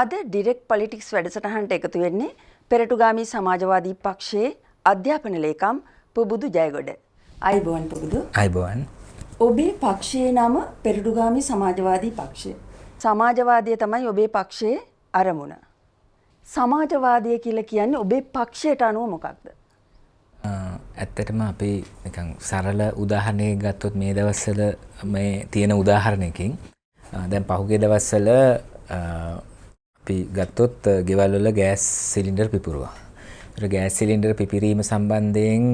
අද direct politics වැඩසටහනට එකතු වෙන්නේ පෙරටුගාමී සමාජවාදී පක්ෂයේ අධ්‍යාපන ලේකම් පුබුදු ජයගොඩ. අයිබෝන් පුබුදු. අයිබෝන්. ඔබේ පක්ෂයේ නම පෙරටුගාමී සමාජවාදී පක්ෂය. සමාජවාදය තමයි ඔබේ පක්ෂයේ අරමුණ. සමාජවාදය කියලා කියන්නේ ඔබේ පක්ෂයට අනුව මොකක්ද? ඇත්තටම අපි නිකන් සරල උදාහරණයක් ගත්තොත් මේ දවස්වල මේ තියෙන උදාහරණයකින් දැන් පහුගිය දවස්වල අපි ගත්තොත් ගෙවල් වල ගෑස් සිලින්ඩර් පිපුරුවා. ඒතර ගෑස් සිලින්ඩර් පිපිරීම සම්බන්ධයෙන්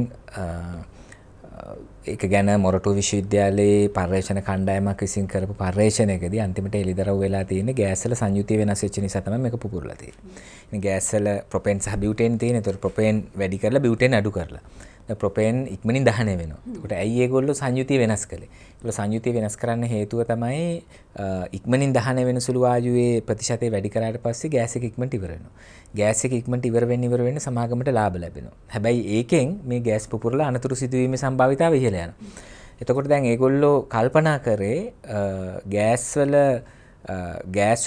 ඒක ගැන මොරටු විශ්වවිද්‍යාලයේ පර්යේෂණ කණ්ඩායමක් විසින් කරපු පර්යේෂණයකදී අන්තිමට එළිදරව් වෙලා තියෙන්නේ ගෑස් වල සංයුතිය වෙනස් වෙච්ච නිසා තමයි මේක පුපුරලා තියෙන්නේ. ඉතින් ගෑස් වල ප්‍රොපේන් සහ බියුටේන් තියෙන. ඒතර ප්‍රොපේන් වැඩි කරලා බියුටේන් අඩු කරලා. දැන් ප්‍රොපේන් ඉක්මනින් දහනය වෙනවා. ඒකට ඇයි ඒගොල්ලෝ සංයුතිය වෙනස් කළේ? ඒගොල්ලෝ සංයුතිය වෙනස් කරන්න හේතුව තමයි ඉක්මනින් දහනය වෙන සුළු වායුවේ ප්‍රතිශතය වැඩි කරාට පස්සේ ගෑස් එක ඉක්මනට ඉවර වෙනවා. ගෑස් එක ඉක්මනට ඉවර වෙන්න සමාගමට ලාභ ලැබෙනවා. හැබැයි ඒකෙන් මේ ගෑස් පුපුරලා අනතුරු සිදුවීමේ සම්භාවිතාවය ඉහළ යනවා. එතකොට දැන් ඒගොල්ලෝ කල්පනා කරේ ගෑස්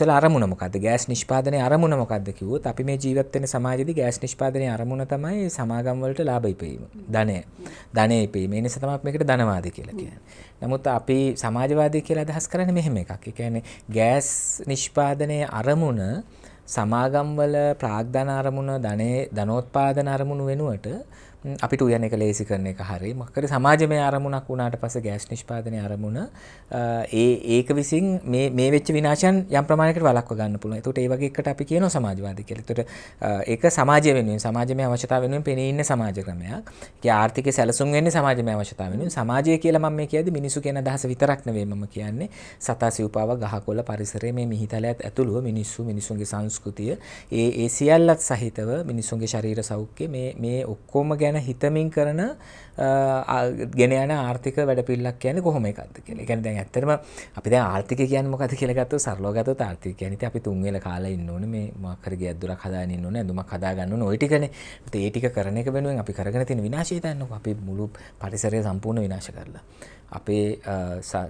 වල අරමුණ මොකද්ද? ගෑස් නිෂ්පාදනයේ අරමුණ මොකද්ද කිව්වොත් අපි මේ ජීවත් වෙන සමාජයේදී ගෑස් නිෂ්පාදනයේ අරමුණ තමයි සමාගම් වලට ලාභ ඉපීම. ධනය ඉපීම. ඒ නිසා තමයි මේකට ධනවාදී කියලා කියන්නේ. නමුත් අපි සමාජවාදී කියලා අදහස් කරන්නේ මෙහෙම එකක්. ඒ කියන්නේ ගෑස් නිෂ්පාදනයේ අරමුණ සමාගම් වල ප්‍රාග්ධන අරමුණ ධනෝත්පාදන අරමුණු වෙනුවට අපිට උයන එක ලේසි කරන එක හරියි. මොකද සමාජමය අරමුණක් වුණාට පස්සේ ගෑස් නිෂ්පාදනයේ අරමුණ ඒක විසින් මේ වෙච්ච විනාශයන් යම් ප්‍රමාණයකට වළක්ව ගන්න පුළුවන්. ඒකට ඒ වගේ එකට අපි කියනවා සමාජවාදී කියලා. ඒකට ඒක සමාජය වෙනුවෙන් සමාජමය අවශ්‍යතාව වෙනුවෙන් පෙනී ඉන්න සමාජ ක්‍රමයක්. ඒකේ ආර්ථිකය සැලසුම් වෙන්නේ සමාජමය අවශ්‍යතාව වෙනුවෙන්. සමාජය කියලා මම මේ කියද්දි මිනිසු කියන අදහස විතරක් නෙවෙයි මම කියන්නේ. සතා සිව්පාව ගහකොළ පරිසරයේ මේ මිහිතලයත් ඇතුළුව මිනිසුන්ගේ සංස්කෘතිය ඒ සියල්ලත් සහිතව මිනිසුන්ගේ ශරීර සෞඛ්‍ය මේ ඔක්කොම ගැන හිතමින් කරන ගෙන යන ආර්ථික වැඩපිළිවෙලක් කියන්නේ කොහොම එකක්ද කියලා. ඒ කියන්නේ දැන් ඇත්තටම අපි දැන් ආර්ථිකය කියන්නේ මොකද්ද කියලා ගත්තොත් සරලව ගත්තොත් ආර්ථිකය කියන්නේ ඉතින් අපි තුන් වේල කාලා ඉන්න ඕනේ මේ මොකක් හරි ගියක් දොරක් හදාගෙන ඉන්න ඕනේ ඇඳුමක් හදා ගන්න ඕනේ ওই ටිකනේ. ඒ ටික කරන එක වෙනුවෙන් අපි කරගෙන තියෙන විනාශය දන්නකො අපි මුළු පරිසරය සම්පූර්ණ විනාශ කරලා. අපේ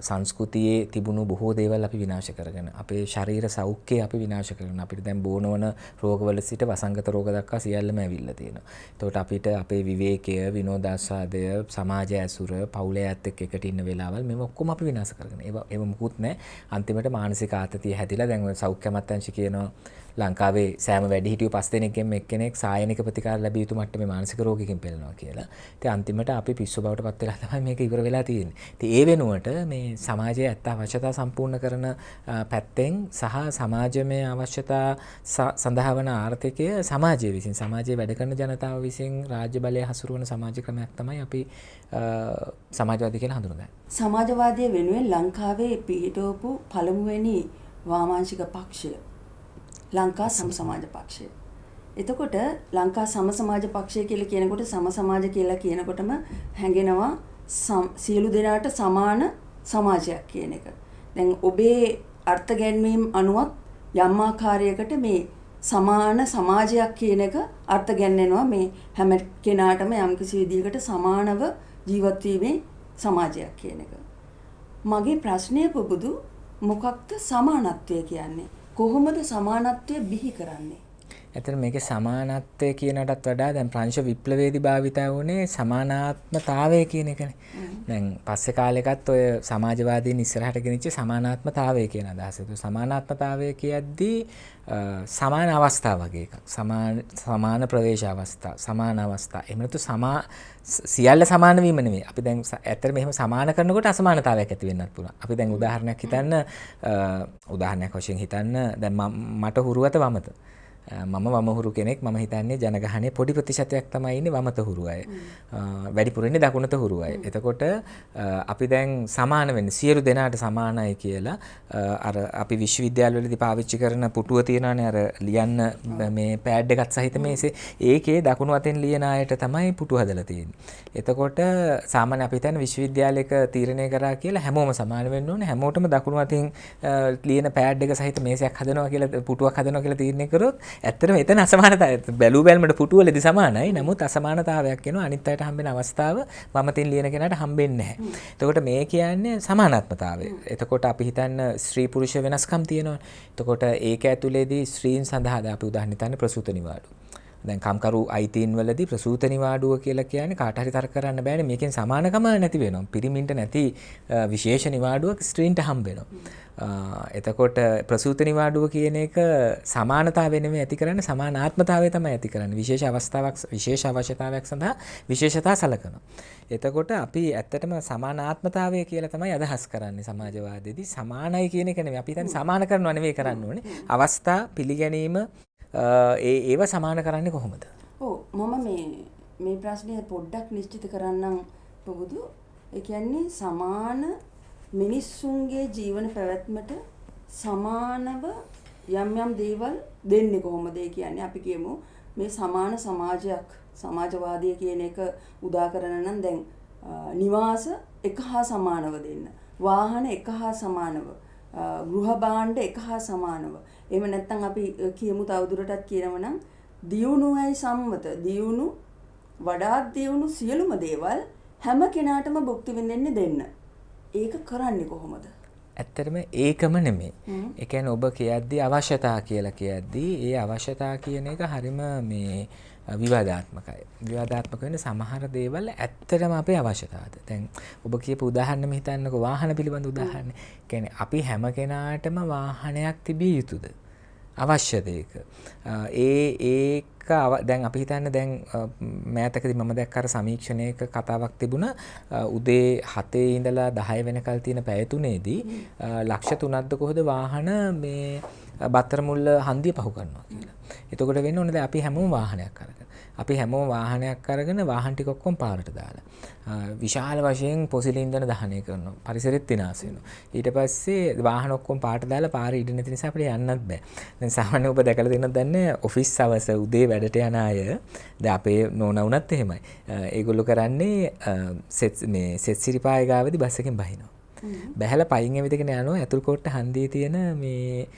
සංස්කෘතියේ තිබුණු බොහෝ දේවල් අපි විනාශ කරගෙන අපේ ශරීර සෞඛ්‍යය අපි විනාශ කරගෙන අපිට දැන් බෝනවන රෝගවල සිට වසංගත රෝග දක්වා සියල්ලම ඇවිල්ලා තියෙනවා. එතකොට අපිට අපේ විවේකය, විනෝදාස්වාදය, සමාජ ඇසුර, පවුලේ ඇත් එක්ක ඉන්න වෙලාවල් මේව ඔක්කොම අපි විනාශ කරගෙන. ඒව මුකුත් නැහැ. අන්තිමට මානසික ආතතිය හැදිලා දැන් ඔය සෞඛ්‍ය අමාත්‍යාංශ කියනවා ලංකාවේ සෑම වැඩිහිටියෝ 5 දෙනෙක්ගෙන් එක්කෙනෙක් සායනික ප්‍රතිකාර ලැබිය යුතු මට්ටමේ මානසික රෝගයකින් පෙළෙනවා කියලා. ඉතින් අන්තිමට අපි පිස්සු බවට පත් වෙලා තමයි මේක ඉවර වෙලා තියෙන්නේ. ඉතින් ඒ වෙනුවට මේ සමාජයේ ඇත්ත අවශ්‍යතා සම්පූර්ණ කරන පැත්තෙන් සහ සමාජමය අවශ්‍යතා සඳහා වන ආර්ථිකය සමාජයේ විසින් සමාජයේ වැඩ කරන ජනතාව විසින් රාජ්‍ය බලය හසුරුවන සමාජ ක්‍රමයක් තමයි අපි සමාජවාදී කියලා හඳුනගන්නේ. සමාජවාදය වෙනුවෙන් ලංකාවේ පිහිටවපු පළමුවෙනි වාමාංශික පක්ෂය ලංකා සම සමාජ පක්ෂය. එතකොට ලංකා සම සමාජ පක්ෂය කියලා කියනකොට සම සමාජ කියලා කියනකොටම හැඟෙනවා සියලු දෙනාට සමාන සමාජයක් කියන එක. දැන් ඔබේ අර්ථ ගැන්වීම් අනුවත් යම් ආකාරයකට මේ සමාන සමාජයක් කියන එක අර්ථ ගැන්වෙනවා මේ හැම කෙනාටම යම්කිසි විදිහකට සමානව ජීවත් වීමේ සමාජයක් කියන එක. මගේ ප්‍රශ්නය පුබුදු මොකක්ද සමානත්වය කියන්නේ? කොහොමද සමානත්වය බිහි කරන්නේ? ඇත්තට මේකේ සමානත්වය කියනටත් වඩා දැන් ප්‍රංශ විප්ලවයේදී භාවිතා වුණේ සමානාත්මතාවය කියන එකනේ. දැන් පස්සේ කාලෙකත් ඔය සමාජවාදීන් ඉස්සරහට ගෙනිච්ච සමානාත්මතාවය කියන අදහස. ඒක සමානාත්මතාවය කියද්දී සමාන අවස්ථා වගේ එකක්. සමාන ප්‍රවේශ අවස්ථා, සමාන අවස්ථා. එහෙම නැතු සියල්ල සමාන වීම නෙවෙයි. අපි දැන් ඇත්තට මෙහෙම සමාන කරනකොට අසමානතාවයක් ඇති වෙන්නත් පුළුවන්. අපි දැන් උදාහරණයක් වශයෙන් හිතන්න දැන් මට හුරුවත වමත. මම වමහුරු කෙනෙක්. මම හිතන්නේ ජනගහනයේ පොඩි ප්‍රතිශතයක් තමයි ඉන්නේ වමත හුරු අය. වැඩිපුර ඉන්නේ දකුණත හුරු අය. එතකොට අපි දැන් සමාන වෙන්නේ සියලු දෙනාට සමානයි කියලා අර අපි විශ්වවිද්‍යාලවලදී පාවිච්චි කරන පුටුව තියනවානේ අර ලියන්න මේ පෑඩ් එකත් සහිත මේසේ. ඒකේ දකුණු අතෙන් ලියන අයට තමයි පුටුව හදලා තියෙන්නේ. එතකොට සාමාන්‍ය අපි හිතන්නේ විශ්වවිද්‍යාලයක තීරණය කරා කියලා හැමෝම සමාන වෙන්න ඕනේ. හැමෝටම දකුණු අතින් ලියන පෑඩ් එක සහිත මේසයක් හදනවා කියලා පුටුවක් හදනවා කියලා තීරණය කරොත් ඇත්තටම එතන අසමානතාවය බැලු බැලමට පුටුවලදී සමානයි. නමුත් අසමානතාවයක් වෙනවා අනිත් අයට හම්බෙන අවස්ථාව වමතින් ලියන කෙනාට හම්බෙන්නේ නැහැ. එතකොට මේ කියන්නේ සමානාත්මතාවය. එතකොට අපි හිතන්න ස්ත්‍රී පුරුෂ වෙනස්කම් තියෙනවා. එතකොට ඒක ඇතුලේදී ස්ත්‍රීන් සඳහා අපි උදාහරණ හිතන්නේ ප්‍රසූත නිවාඩු. දැන් කම්කරු අයිතීන් වලදී ප්‍රසූත නිවාඩුව කියලා කියන්නේ කාට හරි තර්ක කරන්න බෑනේ. මේකෙන් සමානකම නැති වෙනවා. පිරිමින්ට නැති විශේෂ නිවාඩුවක් ස්ත්‍රීන්ට හම්බ වෙනවා. එතකොට ප්‍රසූත නිවාඩුව කියන එක සමානතාවය නෙමෙයි ඇති කරන්නේ, සමානාත්මතාවය තමයි ඇති කරන්නේ. විශේෂ අවස්ථාවක්, විශේෂ අවශ්‍යතාවයක් සඳහා විශේෂතා සලකනවා. එතකොට අපි ඇත්තටම සමානාත්මතාවය කියලා තමයි අදහස් කරන්නේ සමාජවාදයේදී. සමානයි කියන එක නෙමෙයි. අපි හිතන්නේ සමාන කරනවා නෙමෙයි කරන්න ඕනේ. අවස්ථා පිළිගැනීම ඒව සමාන කරන්නේ කොහොමද? මම මේ ප්‍රශ්නය පොඩ්ඩක් නිශ්චිත කරන්නම් පොදු. ඒ කියන්නේ සමාන මිනිස්සුන්ගේ ජීවන පැවැත්මට සමානව යම් යම් දේවල් දෙන්නේ කොහොමද? ඒ කියන්නේ අපි කියමු මේ සමාන සමාජයක්, සමාජවාදය කියන එක උදා කරන නම් දැන් නිවාස එක හා සමානව දෙන්න, වාහන එක හා සමානව, ගෘහ භාණ්ඩ එක හා සමානව. එහෙම නැත්නම් අපි කියමු තවදුරටත් කියනව නම් දියුණුවයි සම්මත, දියුණු වඩාත් දියුණු සියලුම දේවල් හැම කෙනාටම භුක්ති විඳින්න දෙන්න. ඒක කරන්නේ කොහොමද? ඇත්තටම ඒකම නෙමෙයි. ඒ කියන්නේ ඔබ කියද්දී අවශ්‍යතා කියලා කියද්දී ඒ අවශ්‍යතා කියන එක හරිම මේ විවාදාත්මකයි. විවාදාත්මක වෙන සමහර දේවල් ඇත්තටම අපේ අවශ්‍යතාවද. දැන් ඔබ කියපු උදාහරණෙම හිතන්නකෝ, වාහන පිළිබඳ උදාහරණ. කියන්නේ අපි හැම කෙනාටම වාහනයක් තිබිය යුතුද? අවශ්‍යද ඒක? ඒක දැන් අපි හිතන්නේ දැන් මෑතකදී මම දැක්ක අර සමීක්ෂණයක කතාවක් තිබුණා උදේ 7 ඉඳලා 10 වෙනකල් තියෙන පැය තුනේදී ලක්ෂ 3ක්ද කොහොද වාහන මේ බත්තර මුල්ල හන්දිය පහු කරනවා කියලා. එතකොට වෙන්නේ ඕනේ දැන් අපි හැමෝම වාහනයක් අරගෙන. අපි හැමෝම වාහනයක් අරගෙන වාහන ටික ඔක්කොම පාරට දාලා. විශාල වශයෙන් පොසිල ඉන්ධන දහනය කරනවා. පරිසරෙත් විනාශ වෙනවා. ඊට පස්සේ වාහන ඔක්කොම පාරට දාලා පාරේ ඉඩ නැති නිසා අපිට යන්නත් බෑ. දැන් සාමාන්‍ය ඔබ දැකලා තියෙනවද දන්නේ ඔෆිස් අවස උදේ වැඩට යන අය දැන් අපේ නෝනා වුණත් එහෙමයි. ඒගොල්ලෝ කරන්නේ සෙත් සිරිපාය ගාවේදී බස් එකෙන් බහිනවා. බැහැලා පයින් ඇවිදගෙන යනවා ඇතුල් කොට්ට හන්දියේ තියෙන මේ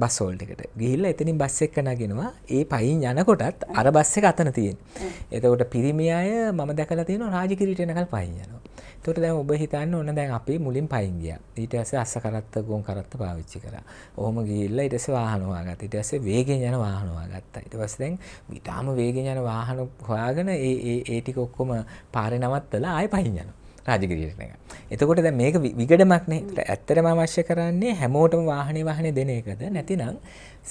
බස් හෝල්ඩ් එකට. ගිහිල්ලා එතනින් බස් එක නගිනවා. ඒ පයින් යනකොටත් අර බස් එක අතන තියෙනවා. එතකොට පිරිමි අය මම දැකලා තියෙනවා රාජගිරියට එනකල් පයින් යනවා. එතකොට දැන් ඔබ හිතන්න ඕන දැන් අපි මුලින් පයින් ගියා. ඊට පස්සේ අස්ස කරත්ත ගොන් කරත්ත පාවිච්චි කරා. ඔහොම ගිහිල්ලා ඊට පස්සේ වාහන හොයාගත්තා. ඊට පස්සේ වේගෙන් යන වාහන හොයාගත්තා. ඊට පස්සේ දැන් ඊටාම වේගෙන් යන වාහන හොයාගෙන ඒ ටික ඔක්කොම පාරේ නවත්තලා ආයෙ පයින් යනවා. රාජගිරියට එක. එතකොට දැන් මේක විගඩමක් නේ. ඇත්තටම අවශ්‍ය කරන්නේ හැමෝටම වාහනේ දෙන එකද? නැතිනම්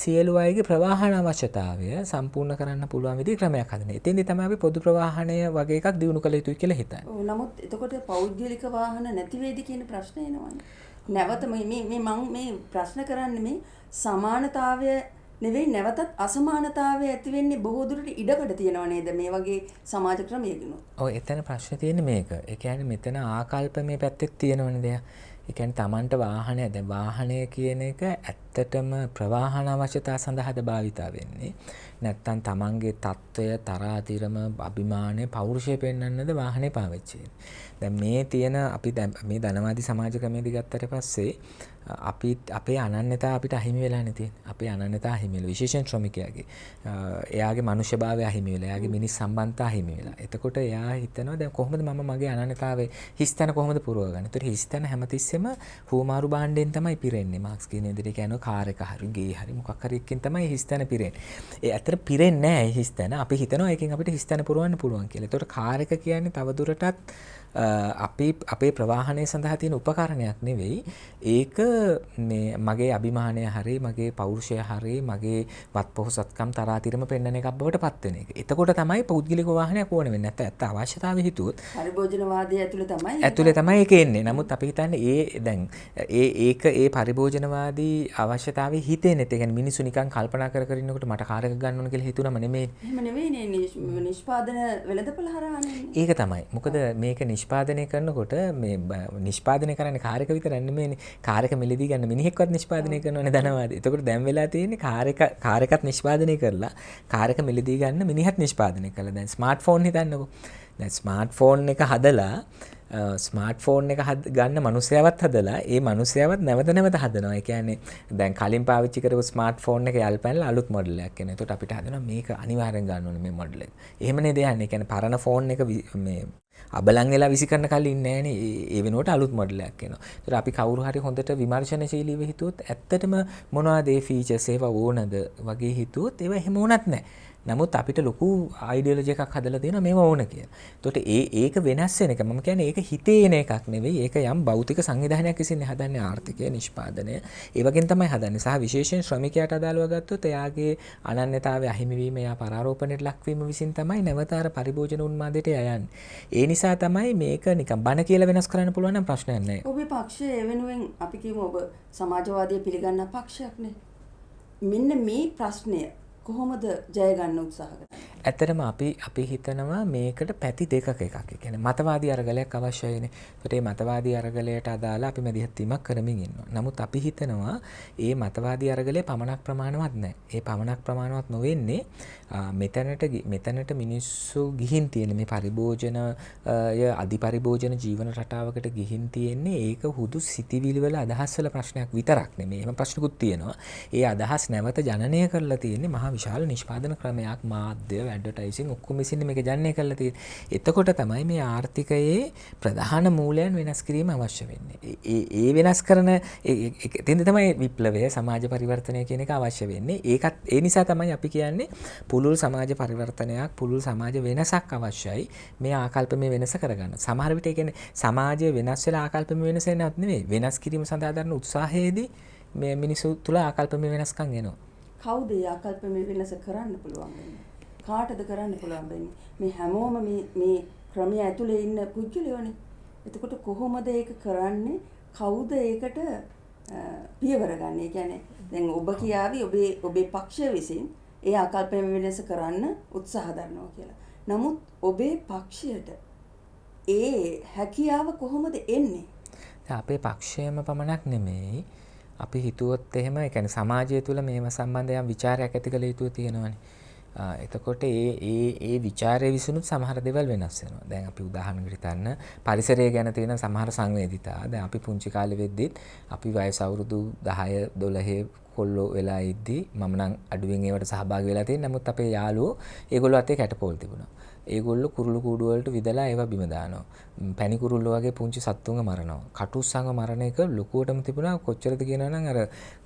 සියලු අයගේ ප්‍රවාහන අවශ්‍යතාවය සම්පූර්ණ කරන්න පුළුවන් විදිහේ ක්‍රමයක් හදන්න. එතෙන්දී තමයි අපි පොදු ප්‍රවාහනය වගේ එකක් දිනු කළ යුතුයි කියලා හිතන්නේ. නමුත් එතකොට පෞද්ගලික වාහන නැති වේද කියන ප්‍රශ්නේ එනවනේ. නැවත මේ ප්‍රශ්න කරන්නේ මේ සමානතාවය නෙවෙයි, නැවතත් අසමානතාවය ඇති වෙන්නේ බොහෝ දුරට ඉඩකඩ තියෙනව නේද මේ වගේ සමාජ ක්‍රමයකිනු. ඔව්, එතන ප්‍රශ්නේ තියෙන්නේ මේක. ඒ කියන්නේ මෙතන ආකල්ප මේ පැත්තෙත් තියෙනවනේ දෙයක්. ඒ කියන්නේ Tamanට වාහනය, දැන් වාහනය කියන එක ඇත්තටම ප්‍රවාහන අවශ්‍යතා සඳහාද භාවිතා වෙන්නේ. නැත්තම් Tamanගේ తত্ত্বය, තරාතිරම, අභිමානය, පෞරුෂය පෙන්වන්නද වාහනේ පාවිච්චි වෙන්නේ. දැන් මේ තියෙන අපි දැන් මේ ධනවාදී සමාජ ක්‍රමයේදී ගත්තට පස්සේ අපේ අනන්‍යතාව අපිට අහිමි වෙලා නැති. අපේ අනන්‍යතාව අහිමි වෙලා විශේෂයෙන් ශ්‍රමිකයාගේ. එයාගේ මනුෂ්‍යභාවය අහිමි වෙලා, එයාගේ මිනිස් සම්බන්ධතා අහිමි වෙලා. එතකොට එයා හිතනවා දැන් කොහොමද මම මගේ අනන්‍යතාවයේ හිස්තැන කොහොමද පුරවගන්නේ? ඒතර හිස්තැන හැමතිස්සෙම හුවමාරු භාණ්ඩයෙන් තමයි පිරෙන්නේ. මාක්ස් කියන විදිහට කියනවා කාර් එක හරි, ගේ හරි, මොකක් හරි එකකින් තමයි හිස්තැන පිරෙන්නේ. ඒ ඇත්තට පිරෙන්නේ නැහැ හිස්තැන. අපි හිතනවා ඒකෙන් අපිට හිස්තැන පුරවන්න පුළුවන් කියලා. ඒතකොට කාර් එක කියන්නේ තවදුරටත් අපේ ප්‍රවාහනය සඳහා තියෙන උපකරණයක් නෙවෙයි. ඒක මේ මගේ අභිමානය හරි, මගේ පෞරුෂය හරි, මගේ වත්පොහොසත්කම් තරාතිරම පෙන්වන එකක් බවට පත් වෙන එක. එතකොට තමයි පෞද්ගලික වාහනයක් ඕන වෙන්නේ. නැත්නම් ඇත්ත අවශ්‍යතාවය හිතුවොත් පරිභෝජනවාදයේ ඇතුලේ තමයි ඒක එන්නේ. නමුත් අපි හිතන්නේ ඒ පරිභෝජනවාදී අවශ්‍යතාවය හිතේ නැති. ඒ කියන්නේ මිනිස්සු නිකන් කල්පනා කර ඉන්නකොට මට කාර් එකක් ගන්න ඕන කියලා හිතුනම නෙමෙයි. එහෙම නෙවෙයිනේ. නිෂ්පාදන වෙළඳපොළ හරහානේ. ඒක තමයි. මොකද මේක නිෂ්පාදනය කරනකොට මේ නිෂ්පාදනය කරන්නේ කාර් එක විතරක් නෙමෙයිනේ. කාර් එක මිලදී ගන්න මිනිහෙක්වත් නිෂ්පාදනය කරනවනේ ධනවාදී. එතකොට දැන් වෙලා තියෙන්නේ කාර් එකත් නිෂ්පාදනය කරලා කාර් එක මිලදී ගන්න මිනිහත් නිෂ්පාදනය කළා. දැන් ස්මාර්ට්ෆෝන් හිතන්නකෝ. දැන් ස්මාර්ට්ෆෝන් එක හදලා ස්මාර්ට් ෆෝන් එක ගන්න මනුස්සයවත් හදලා ඒ මනුස්සයවත් නැවත නැවත හදනවා. ඒ කියන්නේ දැන් කලින් පාවිච්චි කරපු ස්මාර්ට් ෆෝන් එක යල් පැනලා අලුත් මොඩල් එකක් එනවා. එතකොට අපිට හදනවා මේක අනිවාර්යෙන් ගන්න ඕනේ මේ මොඩල් එක. එහෙම නේද යන්නේ. ඒ කියන්නේ පරණ ෆෝන් එක මේ අබලන් වෙලා විසි කරන කලින් ඉන්නේ නැහනේ. ඒ වෙනුවට අලුත් මොඩල් එකක් එනවා. ඒතර අපි කවුරු හරි හොඳට විමර්ශනශීලීව හිතුවොත් ඇත්තටම මොනවද ඒ ෆීචර්ස් ඒවා ඕනද වගේ හිතුවොත් ඒවා එහෙම ඕනත් නැහැ. නමුත් අපිට ලොකු අයිඩියොලොජි එකක් හදලා තියෙනවා මේව ඕන කියලා. එතකොට ඒක වෙනස් වෙන එක. මම කියන්නේ ඒක හිතේ එන එකක් නෙවෙයි. ඒක යම් භෞතික සංවිධානයක් විසින් හදන්නේ ආර්ථිකය, නිෂ්පාදනය. ඒ වගේම තමයි හදන්නේ. සහ විශේෂයෙන් ශ්‍රමිකයාට අදාළව ගත්තොත් එයාගේ අනන්‍යතාවය අහිමි වීම, එයා පරාරෝපණයට ලක්වීම විසින් තමයි නැවත අර පරිභෝජන උන්මාදයට යන්නේ. ඒ නිසා තමයි මේක නිකන් බන කියලා වෙනස් කරන්න පුළුවන් නම් ප්‍රශ්නයක් නැහැ. ඔබේ පක්ෂය වෙනුවෙන් අපි කියමු ඔබ සමාජවාදී පිළිගන්න පක්ෂයක්නේ. මෙන්න මේ ප්‍රශ්නය කොහොමද ජය ගන්න උත්සාහ කරන්නේ? ඇත්තටම අපි හිතනවා මේකට පැති දෙකක එකක්. ඒ කියන්නේ මතවාදී අරගලයක් අවශ්‍යයිනේ. ඒකට මේ මතවාදී අරගලයට අදාළ අපි මැදිහත් වීමක් කරමින් ඉන්නවා. නමුත් අපි හිතනවා මේ මතවාදී අරගලය පමණක් ප්‍රමාණවත් නැහැ. ඒ පමණක් ප්‍රමාණවත් නොවෙන්නේ මෙතනට මිනිස්සු ගිහින් තියෙන මේ පරිභෝජනය අධිපරිභෝජන ජීවන රටාවකට ගිහින් තියෙන්නේ ඒක හුදු සිතිවිලි වල අදහස් වල ප්‍රශ්නයක් විතරක් නෙමෙයි. එහෙම ප්‍රශ්නකුත් තියෙනවා. ඒ අදහස් නැවත ජනනය කරලා තියෙන්නේ මහා විශාල නිෂ්පාදන ක්‍රමයක්, මාධ්‍ය, ඇඩ්වර්ටයිසින් ඔක්කොම විසින් මේක ජනනය කරලා තියෙන්නේ. එතකොට තමයි මේ ආර්ථිකයේ ප්‍රධාන මූලයන් වෙනස් කිරීම අවශ්‍ය වෙන්නේ. ඒ වෙනස් කරන එතෙන්ද තමයි විප්ලවය, සමාජ පරිවර්තනය කියන එක අවශ්‍ය වෙන්නේ. ඒ නිසා තමයි අපි කියන්නේ පුළුල් සමාජ පරිවර්තනයක්, පුළුල් සමාජ වෙනසක් අවශ්‍යයි මේ ආකල්පමය වෙනස කරගන්න. සමහර විට ඒ කියන්නේ සමාජය වෙනස් වෙලා ආකල්පමය වෙනස වෙනවත් නෙවෙයි. වෙනස් කිරීම සඳහා දරන උත්සාහයේදී මේ මිනිසු තුළ ආකල්පමය වෙනස්කම් එනවා. කවුද ඒ ආකල්පමය වෙනස කරන්න පුළුවන් වෙන්නේ? කාටද කරන්න පුළුවන් වෙන්නේ? මේ හැමෝම මේ ක්‍රමය ඇතුලේ ඉන්න පුද්ගලයෝනේ. එතකොට කොහොමද ඒක කරන්නේ? කවුද ඒකට පියවර ගන්න? ඒ කියන්නේ දැන් ඔබ කියාවි ඔබේ පක්ෂය විසින් ඒ ආකල්පමය වෙනස කරන්න උත්සාහ දරනවා කියලා. නමුත් ඔබේ පක්ෂයට ඒ හැකියාව කොහොමද එන්නේ? අපේ පක්ෂයම පමණක් නෙමෙයි. අපි හිතුවොත් එහෙම ඒ කියන්නේ සමාජය තුළ මේව සම්බන්ධ යම් විචාරයක් ඇති කළ යුතු තියෙනවානේ. එතකොට ඒ විචාරය විසිනුත් සමහර දේවල් වෙනස් වෙනවා. දැන් අපි උදාහරණයකට ගන්න පරිසරය ගැන තියෙන සමහර සංවේදීතා. දැන් අපි පුංචි කාලේ වෙද්දිත් අපි වයස අවුරුදු 10 12 කොල්ලෝ වෙලා ඉද්දි මම නම් අඩුවෙන් ඒවට සහභාගී වෙලා තියෙනවා. නමුත් අපේ යාළුවෝ ඒගොල්ලෝ අතේ කැටපෝල් තිබුණා. ඒගොල්ලෝ කුරුළු කූඩු වලට විදලා ඒවා බිම දානවා. පැණි කුරුල්ලෝ වගේ පුංචි සත්තුන්ව මරනවා. කටුස්සන්ව මරණ එක ලොකුවටම තිබුණා. කොච්චරද කියනවනම් අර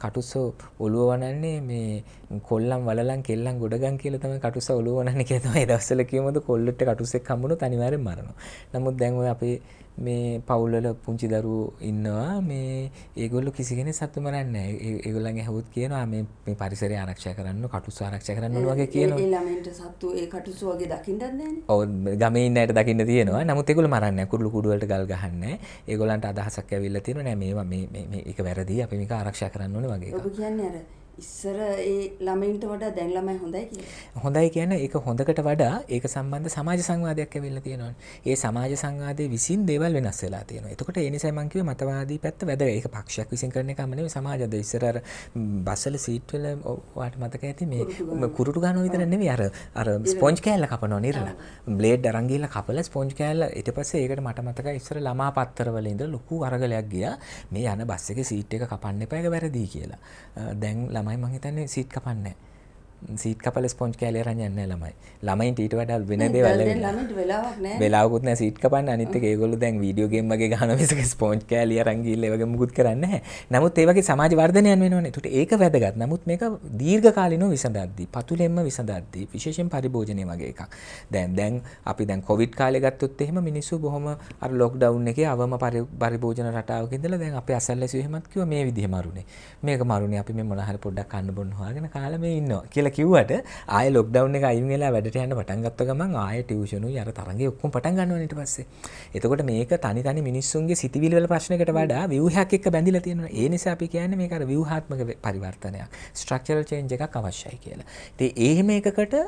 කටුස්ස ඔළුව වනන්නේ මේ කොල්ලන් වලලන් කෙල්ලන් ගොඩගන් කියලා තමයි කටුස්ස ඔළුව වනන්නේ කියලා තමයි ඒ දවස්වල කියමුද කොල්ලෙක්ට කටුස්සෙක් හම්බුනොත් අනිවාර්යෙන් මරනවා. නමුත් දැන් ඔය අපේ මේ පවුල් වල පුංචි දරුවෝ ඉන්නවා මේ ඒගොල්ලෝ කිසි කෙනෙක් සත්තු මරන්නේ නැහැ. ඒගොල්ලන්ගේ හවුත් කියනවා මේ පරිසරය ආරක්ෂා කරන්න කටුස්ස ආරක්ෂා කරන්න ඕන වගේ කියනවා. ඒ ළමයින්ට සත්තු ඒ කටුස්ස වගේ දකින්නත් නැහැනේ. ඔව් ගමේ ඉන්න අයට දකින්න තියෙනවා. නමුත් ඒගොල්ලෝ මරන්නේ නැහැ. කුරුළු කුඩු වලට ගල් ගහන්නේ නැහැ. ඒගොල්ලන්ට අදහසක් ඇවිල්ලා තියෙනවා නෑ මේවා මේ ඒක වැරදි. අපි මේක ආරක්ෂා කරන්න ඕනේ වගේ එකක්. ඔබ කියන්නේ අර ඉස්සර ඒ ළමයින්ට වඩා දැන් ළමයි හොඳයි කියලා. හොඳයි කියන්නේ ඒක හොඳකට වඩා ඒක සම්බන්ධ සමාජ සංවාදයක් ඇවිල්ලා තියෙනවානේ. ඒ සමාජ සංවාදයේ විසින් දේවල් වෙනස් වෙලා තියෙනවා. එතකොට ඒ නිසා මම කිව්වේ මතවාදී පැත්ත වැදගත්. ඒක පක්ෂයක් විසින් කරන එකම නෙවෙයි සමාජයද. ඉස්සර අර බස්වල සීට් වල ඔයාලට මතක ඇති මේ කුරුටු ගන්නවා විතර නෙවෙයි අර ස්පොන්ජ් කෑල්ල කපනවා නිරලා. බ්ලේඩ් අරන් ගිහලා කපලා ස්පොන්ජ් කෑල්ල ඊට පස්සේ ඒකට මට මතකයි ඉස්සර ළමා පත්තර වල ඉඳලා ලොකු අරගලයක් ගියා. මේ යන බස් එකේ සීට් එක කපන්න එපා ඒක වැරදි කියලා. දැන් ළමයි මං හිතන්නේ සීට් කපන්නේ නැහැ. සීට් කපලා ස්පොන්ජ් කෑලි අරන් යන්නේ නැහැ ළමයි. ළමයින්ට ඊට වඩා වෙන දේවල් ළමයින්ට වෙලාවක් නැහැ. වෙලාවකුත් නැහැ සීට් කපන්න. අනිත් එක ඒගොල්ලෝ දැන් වීඩියෝ ගේම් වගේ ගහන මිසක ස්පොන්ජ් කෑලි අරන් ගිහලා ඒ වගේ මුකුත් කරන්නේ නැහැ. නමුත් ඒ වගේ සමාජ වර්ධනයක් වෙනවනේ. ඒකට ඒක වැදගත්. නමුත් මේක දීර්ඝ කාලිනව විසඳද්දී, පතුලෙන්ම විසඳද්දී, විශේෂයෙන් පරිභෝජනය වගේ එකක්. දැන් අපි දැන් කොවිඩ් කාලේ ගත්තොත් එහෙම මිනිස්සු බොහොම අර ලොක්ඩවුන් එකේ අවම පරිභෝජන රටාවක ඉඳලා දැන් අපේ අසල්වැසියෝ එහෙමත් කිව්වා මේ විදිහ මරුනේ. මේක මරුනේ අපි මේ මොන හරි පොඩ්ඩක් කන්න බොන්න හොයාගෙන කාලා මේ ඉන්නවා කියලා කිව්වට ආයේ ලොක්ඩවුන් එක අයින් වෙලා වැඩට යන්න පටන් ගත්ත ගමන් ආයේ ටියුෂනුයි අර තරංගේ ඔක්කොම පටන් ගන්නවනේ ඊට පස්සේ. එතකොට මේක තනි මිනිස්සුන්ගේ සිතිවිලි වල ප්‍රශ්නයකට වඩා ව්‍යුහයක් එක්ක බැඳිලා තියෙනවා. ඒ නිසා අපි කියන්නේ මේක අර ව්‍යුහාත්මක පරිවර්තනයක්, ස්ට්‍රක්චරල් චේන්ජ් එකක් අවශ්‍යයි කියලා. ඉතින් එහෙම එකකට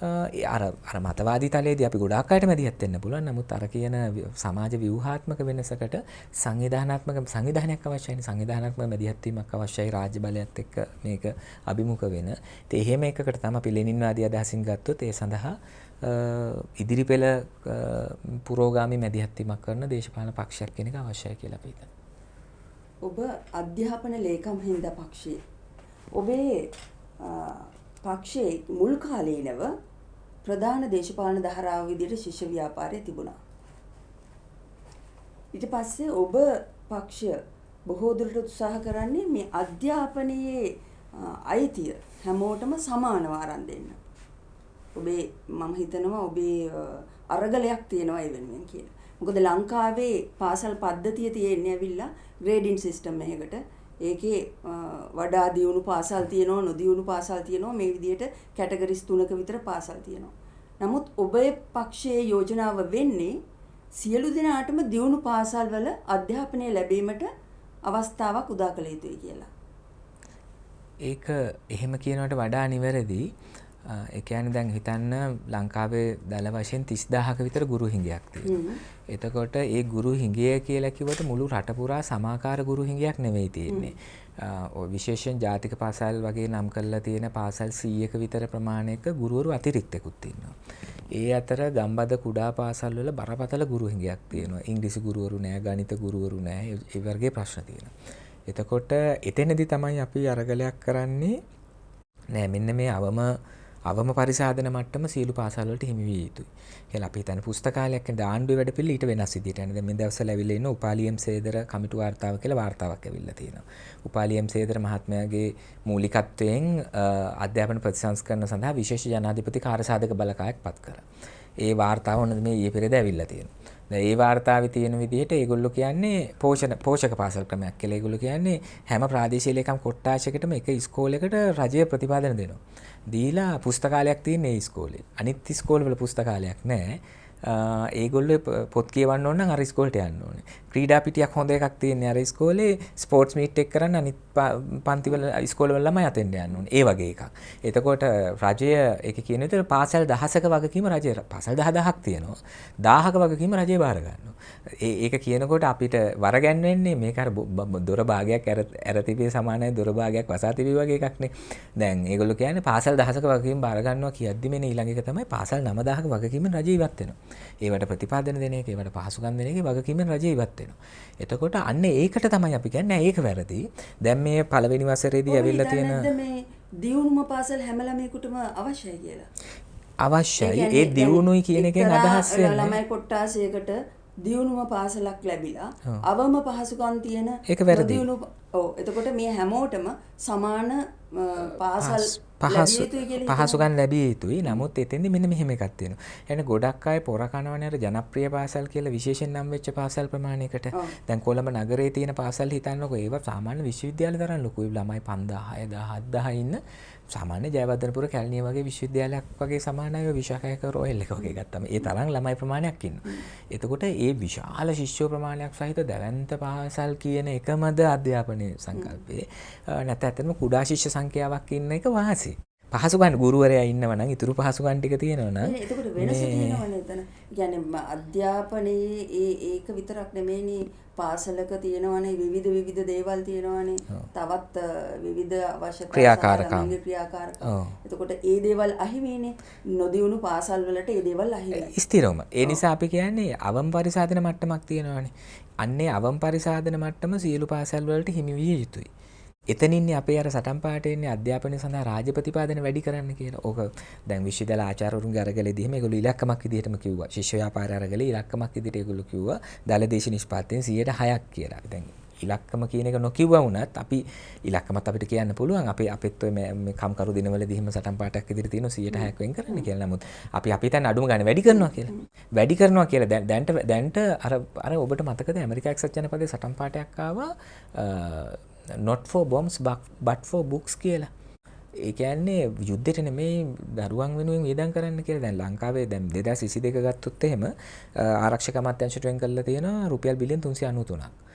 අර මතවාදී තලයේදී අපි ගොඩාක් අයට මැදිහත් වෙන්න පුළුවන්. නමුත් අර කියන සමාජ ව්‍යුහාත්මක වෙනසකට සංවිධානයක් අවශ්‍යයි. සංවිධානාත්මක මැදිහත් වීමක් අවශ්‍යයි රාජ්‍ය බලයත් එක්ක මේක අභිමුඛ වෙන. ඉතින් එහෙම එකකට තමයි අපි ලෙනින්වාදී අදහසින් ගත්තොත් ඒ සඳහා ඉදිරි පෙළ පුරෝගාමී මැදිහත්වීමක් කරන දේශපාලන පක්ෂයක් කෙනෙක් අවශ්‍යයි කියලා අපි හිතනවා. ඔබ අධ්‍යාපන ලේකම් හින්දා පක්ෂයේ ඔබේ පක්ෂයේ මුල් කාලීනව ප්‍රධාන දේශපාලන ධාරාව විදිහට ශිෂ්‍ය ව්‍යාපාරය තිබුණා. ඊට පස්සේ ඔබ පක්ෂය බොහෝ දුරට උත්සාහ කරන්නේ මේ අධ්‍යාපනයේ අයිතිය හැමෝටම සමානව ආරම්භ දෙන්න. ඔබේ මම හිතනවා ඔබේ අරගලයක් තියෙනවා ඒ වෙනුවෙන් කියලා. මොකද ලංකාවේ පාසල් පද්ධතිය තියෙන්නේ ඇවිල්ලා ග්‍රේඩින් සිස්ටම් එකකට. ඒකේ වඩා දියුණු පාසල් තියෙනවා, නොදියුණු පාසල් තියෙනවා, මේ විදිහට කැටගරිස් 3ක විතර පාසල් තියෙනවා. නමුත් ඔබේ පක්ෂයේ යෝජනාව වෙන්නේ සියලු දෙනාටම දියුණු පාසල් වල අධ්‍යාපනය ලැබීමට අවස්ථාවක් උදා කළ යුතුයි කියලා. ඒක එහෙම කියනවට වඩා නිවැරදි. ඒ කියන්නේ දැන් හිතන්න ලංකාවේ දල වශයෙන් 30000ක විතර ගුරු හිඟයක් තියෙනවා. එතකොට ඒ ගුරු හිඟය කියලා කිව්වට මුළු රට පුරා සමාකාර ගුරු හිඟයක් නෙවෙයි තියෙන්නේ. ඔය විශේෂයෙන් ජාතික පාසල් වගේ නම් කරලා තියෙන පාසල් 100ක විතර ප්‍රමාණයක ගුරුවරු අතිරික්තෙකුත් ඉන්නවා. ඒ අතර ගම්බද කුඩා පාසල් වල බරපතල ගුරු හිඟයක් තියෙනවා. ඉංග්‍රීසි ගුරුවරු නැහැ, ගණිත ගුරුවරු නැහැ. ඒ වර්ගයේ ප්‍රශ්න තියෙනවා. එතකොට එතනදී තමයි අපි අරගලයක් කරන්නේ නෑ මෙන්න මේ අවම පරිසාධන මට්ටම සියලු පාසල් වලට හිමි විය යුතුයි. කියලා අපි හිතන්නේ පුස්තකාලයක් කියන ආණ්ඩුවේ වැඩපිළිවෙල ඊට වෙනස් විදිහට යනවා. දැන් මේ දවස්වල ඇවිල්ලා ඉන්න උපාලි එම් සේදර කමිටු වාර්තාව කියලා වාර්තාවක් ඇවිල්ලා තියෙනවා. උපාලි එම් සේදර මහත්මයාගේ මූලිකත්වයෙන් අධ්‍යාපන ප්‍රතිසංස්කරණ සඳහා විශේෂ ජනාධිපති කාර්යසාධක බලකායක් පත් කරා. ඒ වාර්තාව ඕනද මේ ඊයේ පෙරේද ඇවිල්ලා තියෙනවා. දැන් ඒ වාර්තාවේ තියෙන විදිහට ඒගොල්ලෝ කියන්නේ පෝෂක පාසල් ක්‍රමයක් කියලා. ඒගොල්ලෝ කියන්නේ හැම ප්‍රාදේශීය ලේකම් කොට්ටාශයකටම එක ඉස්කෝලයකට රජය ප්‍රතිපාදන දෙනවා. දීලා පුස්තකාලයක් තියෙන ඒ ඉස්කෝලේ. අනිත් ඉස්කෝලවල පුස්තකාලයක් නැහැ. ඒගොල්ලෝ පොත් කියවන්න ඕන නම් අර ඉස්කෝලේට යන්න ඕනේ. ක්‍රීඩා පිටියක් හොඳ එකක් තියෙන්නේ අර ඉස්කෝලේ ස්පෝර්ට්ස් මීට් එක කරන්න අනිත් පන්තිවල ඉස්කෝලවල ළමයි අතෙන්ට යන්න ඕනේ. ඒ වගේ එකක්. එතකොට රජය ඒක කියන විදිහට පාසල් 10ක වගකීම රජය පාසල් 10000ක් තියෙනවා. 1000ක වගකීම රජය බාර ගන්නවා. ඒක කියනකොට අපිට වරගැන්වෙන්නේ මේක අර දොර භාගයක් ඇර තිබේ සමානයි දොර භාගයක් වසා තිබේ වගේ එකක් නේ. දැන් ඒගොල්ලෝ කියන්නේ පාසල් 10ක වගකීම බාර ගන්නවා කියද්දි මේ ඊළඟ එක තමයි පාසල් 9000ක වගකීමෙන් රජය ඉවත් වෙනවා. ඒවට ප්‍රතිපාදන දෙන එක, ඒවට පහසුකම් දෙන එකේ වගකීමෙන් රජය ඉවත් වෙනවා. එතකොට අන්න ඒකට තමයි අපි කියන්නේ ඒක වැරදි. දැන් මේ පළවෙනි වසරේදී ඇවිල්ලා තියෙන මේ දියුණුම පාසල් හැම ළමයෙකුටම අවශ්‍යයි කියලා. අවශ්‍යයි. ඒ දියුණුයි කියන එකෙන් අදහස් වෙන්නේ ළමයි කොට්ටාසයකට දියුණුම පාසලක් ලැබිලා අවම පහසුකම් තියෙන ඒක වැරදි. දියුණු එතකොට මේ හැමෝටම සමාන පාසල් පහසුකම් ලැබිය යුතුයි. නමුත් එතෙන්දි මෙන්න මෙහෙම එකක් තියෙනවා. එන්නේ ගොඩක් අය පොර කනවනේ අර ජනප්‍රිය පාසල් කියලා විශේෂයෙන් නම් වෙච්ච පාසල් ප්‍රමාණයකට. දැන් කොළඹ නගරයේ තියෙන පාසල් හිතන්නකෝ ඒවා සාමාන්‍ය විශ්වවිද්‍යාල තරම් ලොකුයි. ළමයි 5000 7000 ඉන්න සාමාන්‍ය ජයවර්ධනපුර කැලණිය වගේ විශ්වවිද්‍යාලයක් වගේ සමානයි විශාඛයක රොයල් එක වගේ ගත්තම ඒ තරම් ළමයි ප්‍රමාණයක් ඉන්නවා. එතකොට ඒ විශාල ශිෂ්‍ය ප්‍රමාණයක් සහිත දැවැන්ත පාසල් කියන එකමද අධ්‍යාපනයේ සංකල්පයේ නැත්නම් ඇත්තටම කුඩා ශිෂ්‍ය සංඛ්‍යාවක් ඉන්න එක වාසි. පහසුකම් ගුරුවරයා ඉන්නවා නම් ඉතුරු පහසුකම් ටික තියෙනවා නම් එතකොට වෙනස තියෙනවනේ එතන. කියන්නේ අධ්‍යාපනයේ ඒක විතරක් නෙමෙයිනේ පාසලක තියෙනවනේ විවිධ දේවල් තියෙනවනේ. තවත් විවිධ අවශ්‍යතා ක්‍රියාකාරකම්. එතකොට ඒ දේවල් අහිමිනේ. නොදියුණු පාසල් වලට ඒ දේවල් අහිමි. ස්ථිරවම. ඒ නිසා අපි කියන්නේ අවම් පරිසාධන මට්ටමක් තියෙනවානේ. අන්නේ අවම් පරිසාධන මට්ටම සියලු පාසල් වලට හිමි විය යුතුයි. එතනින්නේ අපේ අර සටන් පාටේ ඉන්නේ අධ්‍යාපනය සඳහා රාජ්‍ය ප්‍රතිපාදන වැඩි කරන්න කියලා. ඕක දැන් විශ්වවිද්‍යාල ආචාර්යවරුන්ගේ අරගලෙදී එහෙම ඒගොල්ලෝ ඉලක්කමක් විදිහටම කිව්වා. ශිෂ්‍ය ව්‍යාපාර අරගලේ ඉලක්කමක් විදිහට ඒගොල්ලෝ කිව්වා දලදේශ නිෂ්පාදනයෙන් 6% කියලා. දැන් ඉලක්කම කියන එක නොකියුවා වුණත් අපි ඉලක්කමත් අපිට කියන්න පුළුවන්. අපිත් ඔය මේ කම්කරු දිනවලදී එහෙම සටන් පාටයක් විදිහට තියෙනවා 6% වෙන් කරන්න කියලා. නමුත් අපි හිතන්නේ අඩුම ගානේ වැඩි කරනවා කියලා. වැඩි කරනවා කියලා දැන්ට අර ඔබට මතකද ඇමරිකා එක්සත් ජනපදයේ සටන් පාටයක් ආවා not for bombs but for books කියලා. ඒ කියන්නේ යුද්ධෙට නෙමෙයි දරුවන් වෙනුවෙන් වියදම් කරන්න කියලා. දැන් ලංකාවේ දැන් 2022 ගත්තොත් එහෙම ආරක්ෂක අමාත්‍යාංශයට වෙන් කරලා තියෙනවා රුපියල් බිලියන් 393ක්.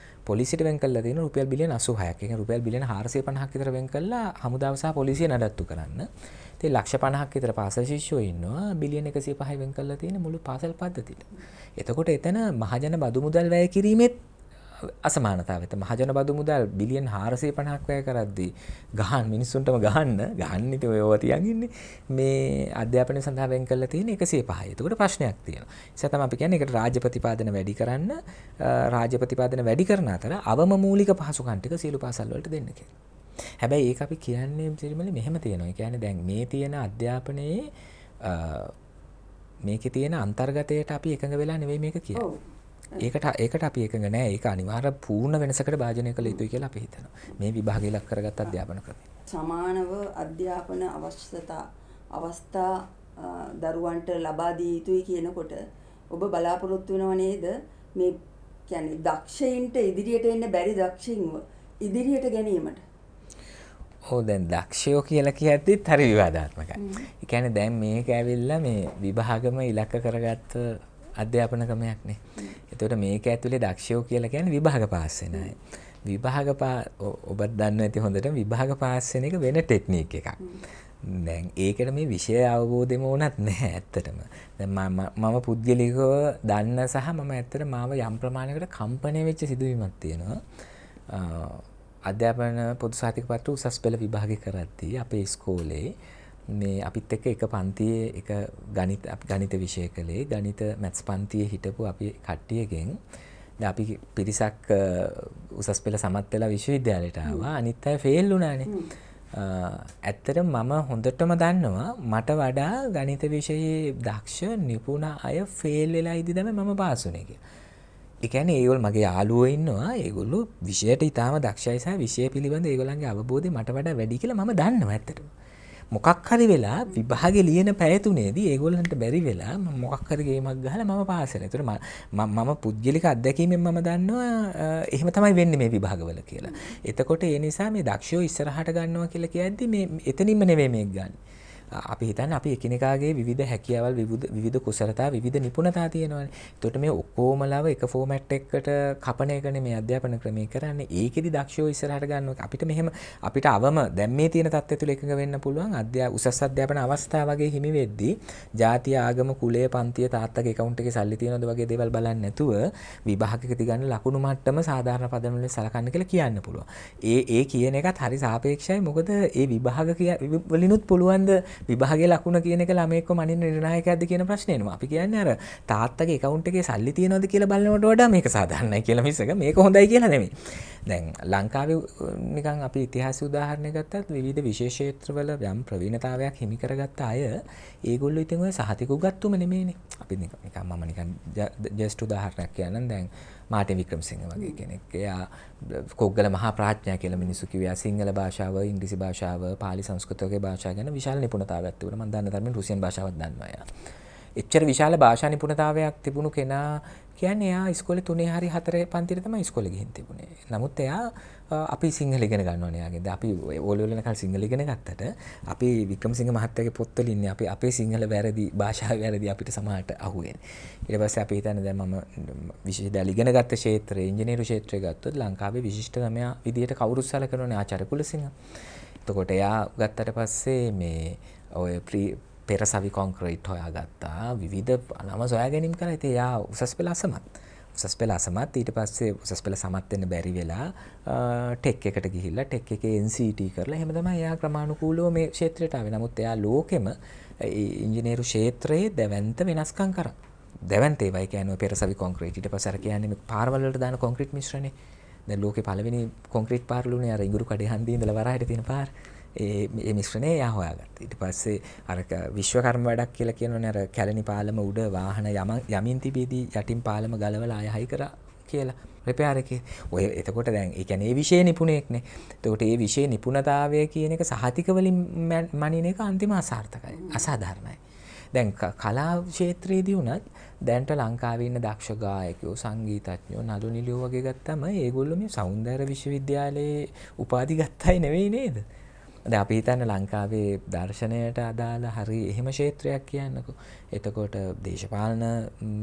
පොලිසියට වෙන් කරලා තියෙනවා රුපියල් බිලියන් 86ක්. ඒ කියන්නේ රුපියල් බිලියන් 450ක් විතර වෙන් කරලා හමුදාව සහ පොලිසිය නඩත්තු කරන්න. ඉතින් ලක්ෂ 50ක් විතර පාසල් ශිෂ්‍යයෝ ඉන්නවා. බිලියන් 105 වෙන් කරලා තියෙන මුළු පාසල් පද්ධතියට. එතකොට එතන මහජන බදු මුදල් වැය කිරීමෙත් අසමානතාවත මහජන බදු මුදල් බිලියන් 450ක් වැය කරද්දී මිනිස්සුන්ටම ගහන්න ඉතින් ඔය තියන් ඉන්නේ මේ අධ්‍යාපනය සඳහා වෙන් කරලා තියෙන 105යි. ඒකට ප්‍රශ්නයක් තියෙනවා. ඒ නිසා තමයි අපි කියන්නේ ඒකට රාජ්‍ය ප්‍රතිපාදන වැඩි කරන්න රාජ්‍ය ප්‍රතිපාදන වැඩි කරන අතර අවම මූලික පහසුකම් ටික සියලු පාසල් වලට දෙන්න කියලා. හැබැයි ඒක අපි කියන්නේ සිරිමලි මෙහෙම තියෙනවා. ඒ කියන්නේ දැන් මේ තියෙන අධ්‍යාපනයේ මේකේ තියෙන අන්තර්ගතයට අපි එකඟ වෙලා නෙවෙයි මේක කියන්නේ. ඒකට අපි එකඟ නෑ. ඒක අනිවාර්ය පූර්ණ වෙනසකට භාජනය කළ යුතුයි කියලා අපි හිතනවා. මේ විභාගය ඉලක්ක කරගත් අධ්‍යාපන ක්‍රමය. සමානව අධ්‍යාපන අවස්ථා දරුවන්ට ලබා දිය යුතුයි කියනකොට ඔබ බලාපොරොත්තු වෙනව නේද මේ කියන්නේ දක්ෂයින්ට ඉදිරියට එන්න බැරි දක්ෂින්ව ඉදිරියට ගැනීමට? ඔව් දැන් දක්ෂයෝ කියලා කියද්දිත් හරි විවාදාත්මකයි. ඒ කියන්නේ දැන් මේක ඇවිල්ලා මේ විභාගම ඉලක්ක කරගත්ත අධ්‍යාපන ක්‍රමයක් නේ. එතකොට මේක ඇතුලේ දක්ෂයෝ කියලා කියන්නේ විභාග පාස් වෙන අය. ඔබත් දන්නවා ඇති හොඳට විභාග පාස් වෙන එක වෙන ටෙක්නික් එකක්. දැන් ඒකට මේ විෂය අවබෝධෙම වුණත් නැහැ ඇත්තටම. දැන් මම පුද්ගලිකව දන්න සහ මම ඇත්තට මාව යම් ප්‍රමාණයකට කම්පණය වෙච්ච සිදුවීමක් තියෙනවා. අධ්‍යාපන පොදු සහතික පත්‍ර උසස් පෙළ විභාගය කරද්දී අපේ ඉස්කෝලේ මේ අපිත් එක්ක එක පන්තියේ එක ගණිත විෂය කළේ ගණිත මැත්ස් පන්තියේ හිටපු අපි කට්ටියගෙන් දැන් අපි පිරිසක් උසස් පෙළ සමත් වෙලා විශ්වවිද්‍යාලයට ආවා. අනිත් අය ෆේල් වුණානේ. ඇත්තටම මම හොඳටම දන්නවා මට වඩා ගණිත විෂයේ දක්ෂ නිපුණ අය ෆේල් වෙලා ඉදි තමයි මම පාස් වුනේ කියලා. ඒ කියන්නේ ඒගොල්ලෝ මගේ යාළුවෝ ඉන්නවා. ඒගොල්ලෝ විෂයට ඊටාම දක්ෂයි සහ විෂය පිළිබඳ ඒගොල්ලන්ගේ අවබෝධය මට වඩා වැඩි කියලා මම දන්නවා ඇත්තටම. මොකක් හරි වෙලා විභාගේ ලියන පැය තුනේදී ඒගොල්ලන්ට බැරි වෙලා මොකක් හරි ගේමක් ගහලා මම පාස් වෙනවා. ඒතර මම පුද්ගලික අත්දැකීමෙන් මම දන්නවා එහෙම තමයි වෙන්නේ මේ විභාගවල කියලා. එතකොට ඒ නිසා මේ දක්ෂයෝ ඉස්සරහට ගන්නවා කියලා කියද්දි මේ එතනින්ම නෙවෙයි මේක ගන්න. අපි හිතන්නේ අපි එකිනෙකාගේ විවිධ හැකියාවල් විවිධ කුසලතා විවිධ නිපුණතා තියෙනවානේ. ඒකට මේ ඔක්කොමලව එක ෆෝමැට් එකකට කපන එකනේ මේ අධ්‍යාපන ක්‍රමය කරන්නේ. ඒකෙදි දක්ෂයෝ ඉස්සරහට ගන්නවා. අපිට මෙහෙම අපිට අවම දැන් මේ තියෙන තත්ත්වය තුළ එකඟ වෙන්න පුළුවන් උසස් අධ්‍යාපන අවස්ථාව වගේ හිමි වෙද්දී ජාතිය ආගම කුලය පන්තිය තාත්තගේ account එකේ සල්ලි තියනවද වගේ දේවල් බලන්නේ නැතුව විභාගයකදී ගන්න ලකුණු මට්ටම සාධාරණ පදම වලින් සලකන්න කියලා කියන්න පුළුවන්. ඒ කියන එකත් හරි සාපේක්ෂයි. මොකද ඒ විභාග වලිනුත් පුළුවන් ද විභාගයේ ලකුණ කියන එක ළමයෙක්ව මනින්න නිර්ණායකයක්ද කියන ප්‍රශ්නේ එනවා. අපි කියන්නේ අර තාත්තගේ account එකේ සල්ලි තියනවද කියලා බලනවට වඩා මේක සාධාරණයි කියලා මිසක මේක හොඳයි කියලා නෙමෙයි. දැන් ලංකාවේ නිකන් අපි ඉතිහාස උදාහරණයක් ගත්තත් විවිධ විශේෂ ක්ෂේත්‍රවල යම් ප්‍රවීණතාවයක් හිමි කරගත්ත අය ඒගොල්ලෝ ඉතින් ඔය සහතික උගත්තුම නෙමෙයිනේ. අපි නිකන් මම නිකන් ජස්ට් උදාහරණයක් කියන්නම්. දැන් මාර්ටින් වික්‍රමසිංහ වගේ කෙනෙක්. එයා කොග්ගල මහා ප්‍රඥා කියලා මිනිස්සු කිව්වා. සිංහල භාෂාව, ඉංග්‍රීසි භාෂාව, පාලි සංස්කෘත වගේ භාෂා ගැන විශාල නිපුණතාවයක් තිබුණා. මම දන්න තරමින් රුසියන් භාෂාවක් දන්නවා එයා. එච්චර විශාල භාෂා නිපුණතාවයක් තිබුණු කෙනා කියන්නේ එයා ඉස්කෝලේ 3 හරි 4 පන්තියට තමයි ඉස්කෝලේ ගිහින් තිබුණේ. නමුත් එයා අපි සිංහල ඉගෙන ගන්නවනේ යාගෙන්. දැන් අපි ඕලෙවල් වෙනකල් සිංහල ඉගෙන ගත්තට අපි වික්‍රමසිංහ මහත්තයාගේ පොත්වල ඉන්නේ අපි අපේ සිංහල වැරදි භාෂාව වැරදි අපිට සමහරට අහුවෙන්නේ. ඊට පස්සේ අපි හිතන්නේ දැන් මම විශේෂ ඉගෙන ගත්ත ක්ෂේත්‍රයේ ඉංජිනේරු ක්ෂේත්‍රය ගත්තොත් ලංකාවේ විශිෂ්ට ළමයා විදියට කවුරුත් සලකනෝනේ ආචාර්ය කුලසිංහ. එතකොට එයා ගත්තට පස්සේ මේ ඔය පෙරසවි කොන්ක්‍රීට් හොයාගත්තා. විවිධ නම සොයා ගැනීම කරා. ඉතින් එයා උසස් පෙළ අසමත්. උසස් පෙළ අසමත් ඊට පස්සේ උසස් පෙළ සමත් වෙන්න බැරි වෙලා ටෙක් එකට ගිහිල්ලා ටෙක් එකේ NCT කරලා එහෙම තමයි එයා ක්‍රමානුකූලව මේ ක්ෂේත්‍රයට ආවේ. නමුත් එයා ලෝකෙම ඉංජිනේරු ක්ෂේත්‍රයේ දැවැන්ත වෙනස්කම් කරා. දැවැන්ත ඒවා කියන්නේ පෙරසවි කොන්ක්‍රීට් ඊට පස්සේ අර කියන්නේ පාරවල් වලට දාන කොන්ක්‍රීට් මිශ්‍රණේ. දැන් ලෝකේ පළවෙනි කොන්ක්‍රීට් පාරලුනේ අර ඉඟුරු කඩේ හන්දියේ ඉඳලා වරහයට තියෙන පාර. ඒ මිශ්‍රණය එයා හොයාගත්තා. ඊට පස්සේ අර විශ්වකර්ම වැඩක් කියලා කියනෝනේ අර කැලණි පාලම උඩ වාහන යමින් තිබීදී යටින් පාලම ගලවලා ආය හයි කරා කියලා රිපෙයාර් එකේ. ඔය එතකොට දැන් ඒ කියන්නේ ඒ විෂය නිපුණෙක්නේ. එතකොට ඒ විෂය නිපුණතාවය කියන එක සහතික වලින් මනින එක අන්තිම අසාර්ථකයි. අසාධාරණයි. දැන් කලා ක්ෂේත්‍රයේදී උනත් දැන්ට ලංකාවේ ඉන්න දක්ෂ ගායකයෝ සංගීතඥයෝ නළු නිළියෝ වගේ ගත්තම ඒගොල්ලෝ මේ සෞන්දර්ය විශ්වවිද්‍යාලයේ උපාධි ගත්තයි නෙවෙයි නේද? දැන් අපි හිතන්න ලංකාවේ දර්ශනයට අදාළ හරි එහෙම ක්ෂේත්‍රයක් කියන්නකෝ. එතකොට දේශපාලන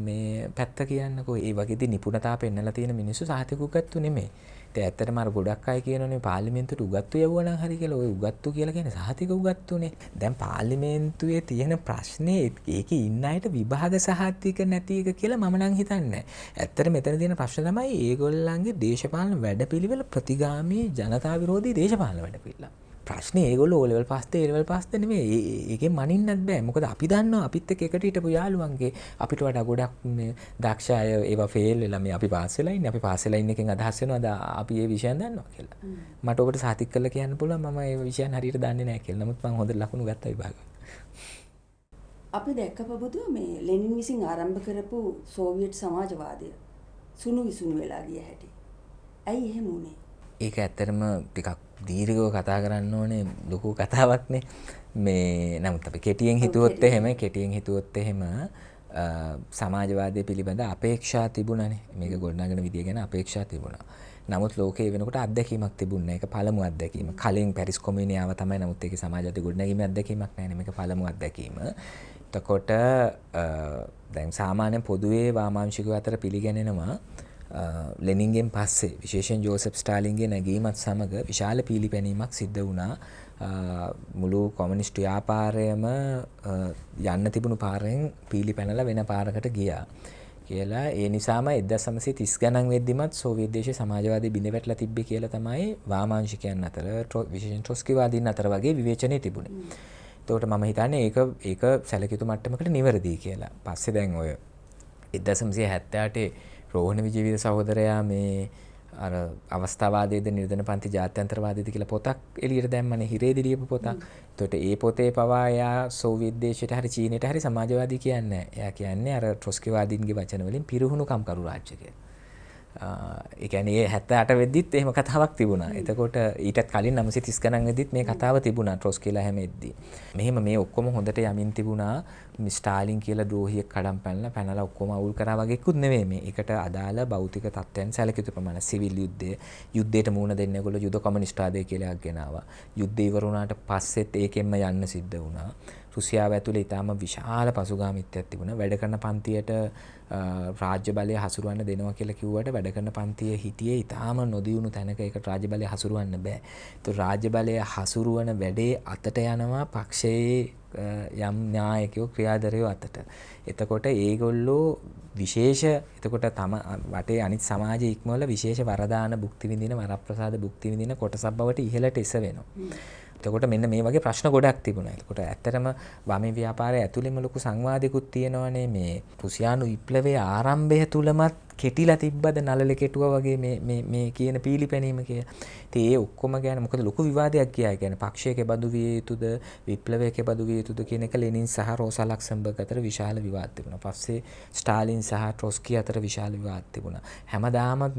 මේ පැත්ත කියන්නකෝ. ඒ වගේදී නිපුණතාව පෙන්නලා තියෙන මිනිස්සු සාහිත්‍ය උගත්තු නෙමෙයි. ඉතින් ඇත්තටම අර ගොඩක් අය කියනෝනේ පාර්ලිමේන්තුවට උගත්තු යවුවා නම් හරි කියලා. ඔය උගත්තු කියලා කියන්නේ සහතික උගත්තුනේ. දැන් පාර්ලිමේන්තුවේ තියෙන ප්‍රශ්නේ ඒකේ ඉන්න අයට විභාග සහතික නැති එක කියලා මම නම් හිතන්නේ නැහැ. ඇත්තට මෙතන තියෙන ප්‍රශ්න තමයි ඒගොල්ලන්ගේ දේශපාලන වැඩපිළිවෙල ප්‍රතිගාමී ජනතා විරෝධී දේශපාලන වැඩපිළිවෙල. ප්‍රශ්නේ ඒගොල්ලෝ O level පාස්ද A level පාස්ද නෙමෙයි. ඒකෙන් මනින්නත් බෑ. මොකද අපි දන්නවා අපිත් එක්ක එකට හිටපු යාළුවන්ගේ අපිට වඩා ගොඩක් මේ දක්ෂ අය ඒවා ෆේල් වෙලා මේ අපි පාස් වෙලා ඉන්නේ. අපි පාස් වෙලා ඉන්න එකෙන් අදහස් වෙනවා අපි මේ විෂයන් දන්නවා කියලා. මට ඔබට සාතික කරලා කියන්න පුළුවන් මම මේ විෂයන් හරියට දන්නේ නැහැ කියලා. නමුත් මම හොඳ ලකුණු ගත්තා විභාගෙ. අපි දැක්ක පබුදුව මේ ලෙනින් විසින් ආරම්භ කරපු සෝවියට් සමාජවාදය සුණු විසුණු වෙලා ගිය හැටි. ඇයි එහෙම වුනේ? ඒක ඇත්තටම ටිකක් දීර්ඝව කතා කරන්න ඕනේ ලොකු කතාවක්නේ. මේ නමුත් අපි කෙටියෙන් හිතුවොත් එහෙම සමාජවාදය පිළිබඳ අපේක්ෂා තිබුණානේ. මේක ගොඩනගන විදිය ගැන අපේක්ෂා තිබුණා. නමුත් ලෝකයේ වෙනකොට අත්දැකීමක් තිබුණේ නැහැ. ඒක පළමු අත්දැකීම. කලින් පැරිස් කොමියුනියාව තමයි. නමුත් ඒකේ සමාජවාදී ගොඩනැගීමේ අත්දැකීමක් නැහැ. මේක පළමු අත්දැකීම. එතකොට දැන් සාමාන්‍යයෙන් පොදුවේ වාමාංශිකව අතර පිළිගැනෙනවා ලෙනින්ගෙන් පස්සේ විශේෂයෙන් ජෝසප් ස්ටාලින්ගේ නැගීමත් සමග විශාල පීලිපැනීමක් සිද්ධ වුණා. මුළු කොමියුනිස්ට් ව්‍යාපාරයම යන්න තිබුණු පාරෙන් පීලිපැනලා වෙන පාරකට ගියා කියලා. ඒ නිසාම 1930 ගණන් වෙද්දිමත් සෝවියට් දේශයේ සමාජවාදී බිඳ වැටලා තිබ්බේ කියලා තමයි වාමාංශිකයන් අතර විශේෂයෙන් ට්‍රොස්කිවාදීන් අතර වගේ විවේචනය තිබුණේ. එතකොට මම හිතන්නේ ඒක සැලකියුතු මට්ටමකට නිවැරදි කියලා. පස්සේ දැන් ඔය 1978 රෝහණ විජේවීර සහෝදරයා මේ අර අවස්ථාවාදයේද නිර්ධන පන්ති ජාත්‍යන්තරවාදයේද කියලා පොතක් එළියට දැම්මනේ, හිරේදී ලියපු පොතක්. එතකොට ඒ පොතේ පවා එයා සෝවියට් දේශයට හරි චීනයට හරි සමාජවාදී කියන්නේ නැහැ. එයා කියන්නේ අර ට්‍රොස්කිවාදීන්ගේ වචන වලින් පිරිහුණු කම්කරු රාජ්‍ය කියලා. ඒ කියන්නේ 78 වෙද්දිත් එහෙම කතාවක් තිබුණා. එතකොට ඊටත් කලින් 930 ගණන් වෙද්දිත් මේ කතාව තිබුණා ට්‍රොස්කිලා හැම එද්දි. මෙහෙම මේ ඔක්කොම හොඳට යමින් තිබුණා. ස්ටාලින් කියලා ද්‍රෝහියෙක් කඩම් පැනලා ඔක්කොම අවුල් කරා වගේකුත් නෙවෙයි මේ. ඒකට අදාළ භෞතික තත්ත්වයන් සැලකියුතු ප්‍රමාණ සිවිල් යුද්ධයට මුහුණ දෙන්න ඒගොල්ලෝ යුද කොමියුනිස්ට්වාදය කියලා එකක් ගෙනාවා. යුද්ධය ඉවර වුණාට පස්සෙත් ඒකෙන්ම යන්න සිද්ධ වුණා. රුසියාව ඇතුලේ ඊටාම විශාල පසුගාමීත්වයක් තිබුණා. වැඩ කරන පන්තියට රාජ්‍ය බලය හසුරවන්න දෙනවා කියලා කිව්වට වැඩ කරන පන්තියේ හිටියේ ඊටාම නොදියුණු තැනක ඒකට රාජ්‍ය බලය හසුරවන්න බෑ. ඒත් රාජ්‍ය බලය හසුරවන වැඩේ අතට යනවා පක්ෂයේ යම් න්‍යායකයෝ ක්‍රියාධරයෝ අතට. එතකොට ඒගොල්ලෝ විශේෂ එතකොට තම වටේ අනිත් සමාජයේ ඉක්මවල විශේෂ වරදාන භුක්ති විඳින වරප්‍රසාද භුක්ති විඳින කොටසක් බවට ඉහළට එස වෙනවා. එතකොට මෙන්න මේ වගේ ප්‍රශ්න ගොඩක් තිබුණා. එතකොට ඇත්තටම වමේ ව්‍යාපාරයේ ඇතුළෙම ලොකු සංවාදිකුත් තියෙනවානේ. මේ රුසියානු විප්ලවයේ ආරම්භය තුලමත් කෙටිලා තිබ්බද නළල කෙටුවා වගේ මේ කියන පීලිපැනීම කියලා. ඉතින් ඒ ඔක්කොම ගැන මොකද ලොකු විවාදයක් ගියා. ඒ කියන්නේ පක්ෂයක බදු විය යුතුද විප්ලවයක බදු විය යුතුද කියන එක ලෙනින් සහ රෝසා ලක්සම්බර්ග් අතර විශාල විවාද තිබුණා. පස්සේ ස්ටාලින් සහ ට්‍රොස්කි අතර විශාල විවාද තිබුණා. හැමදාම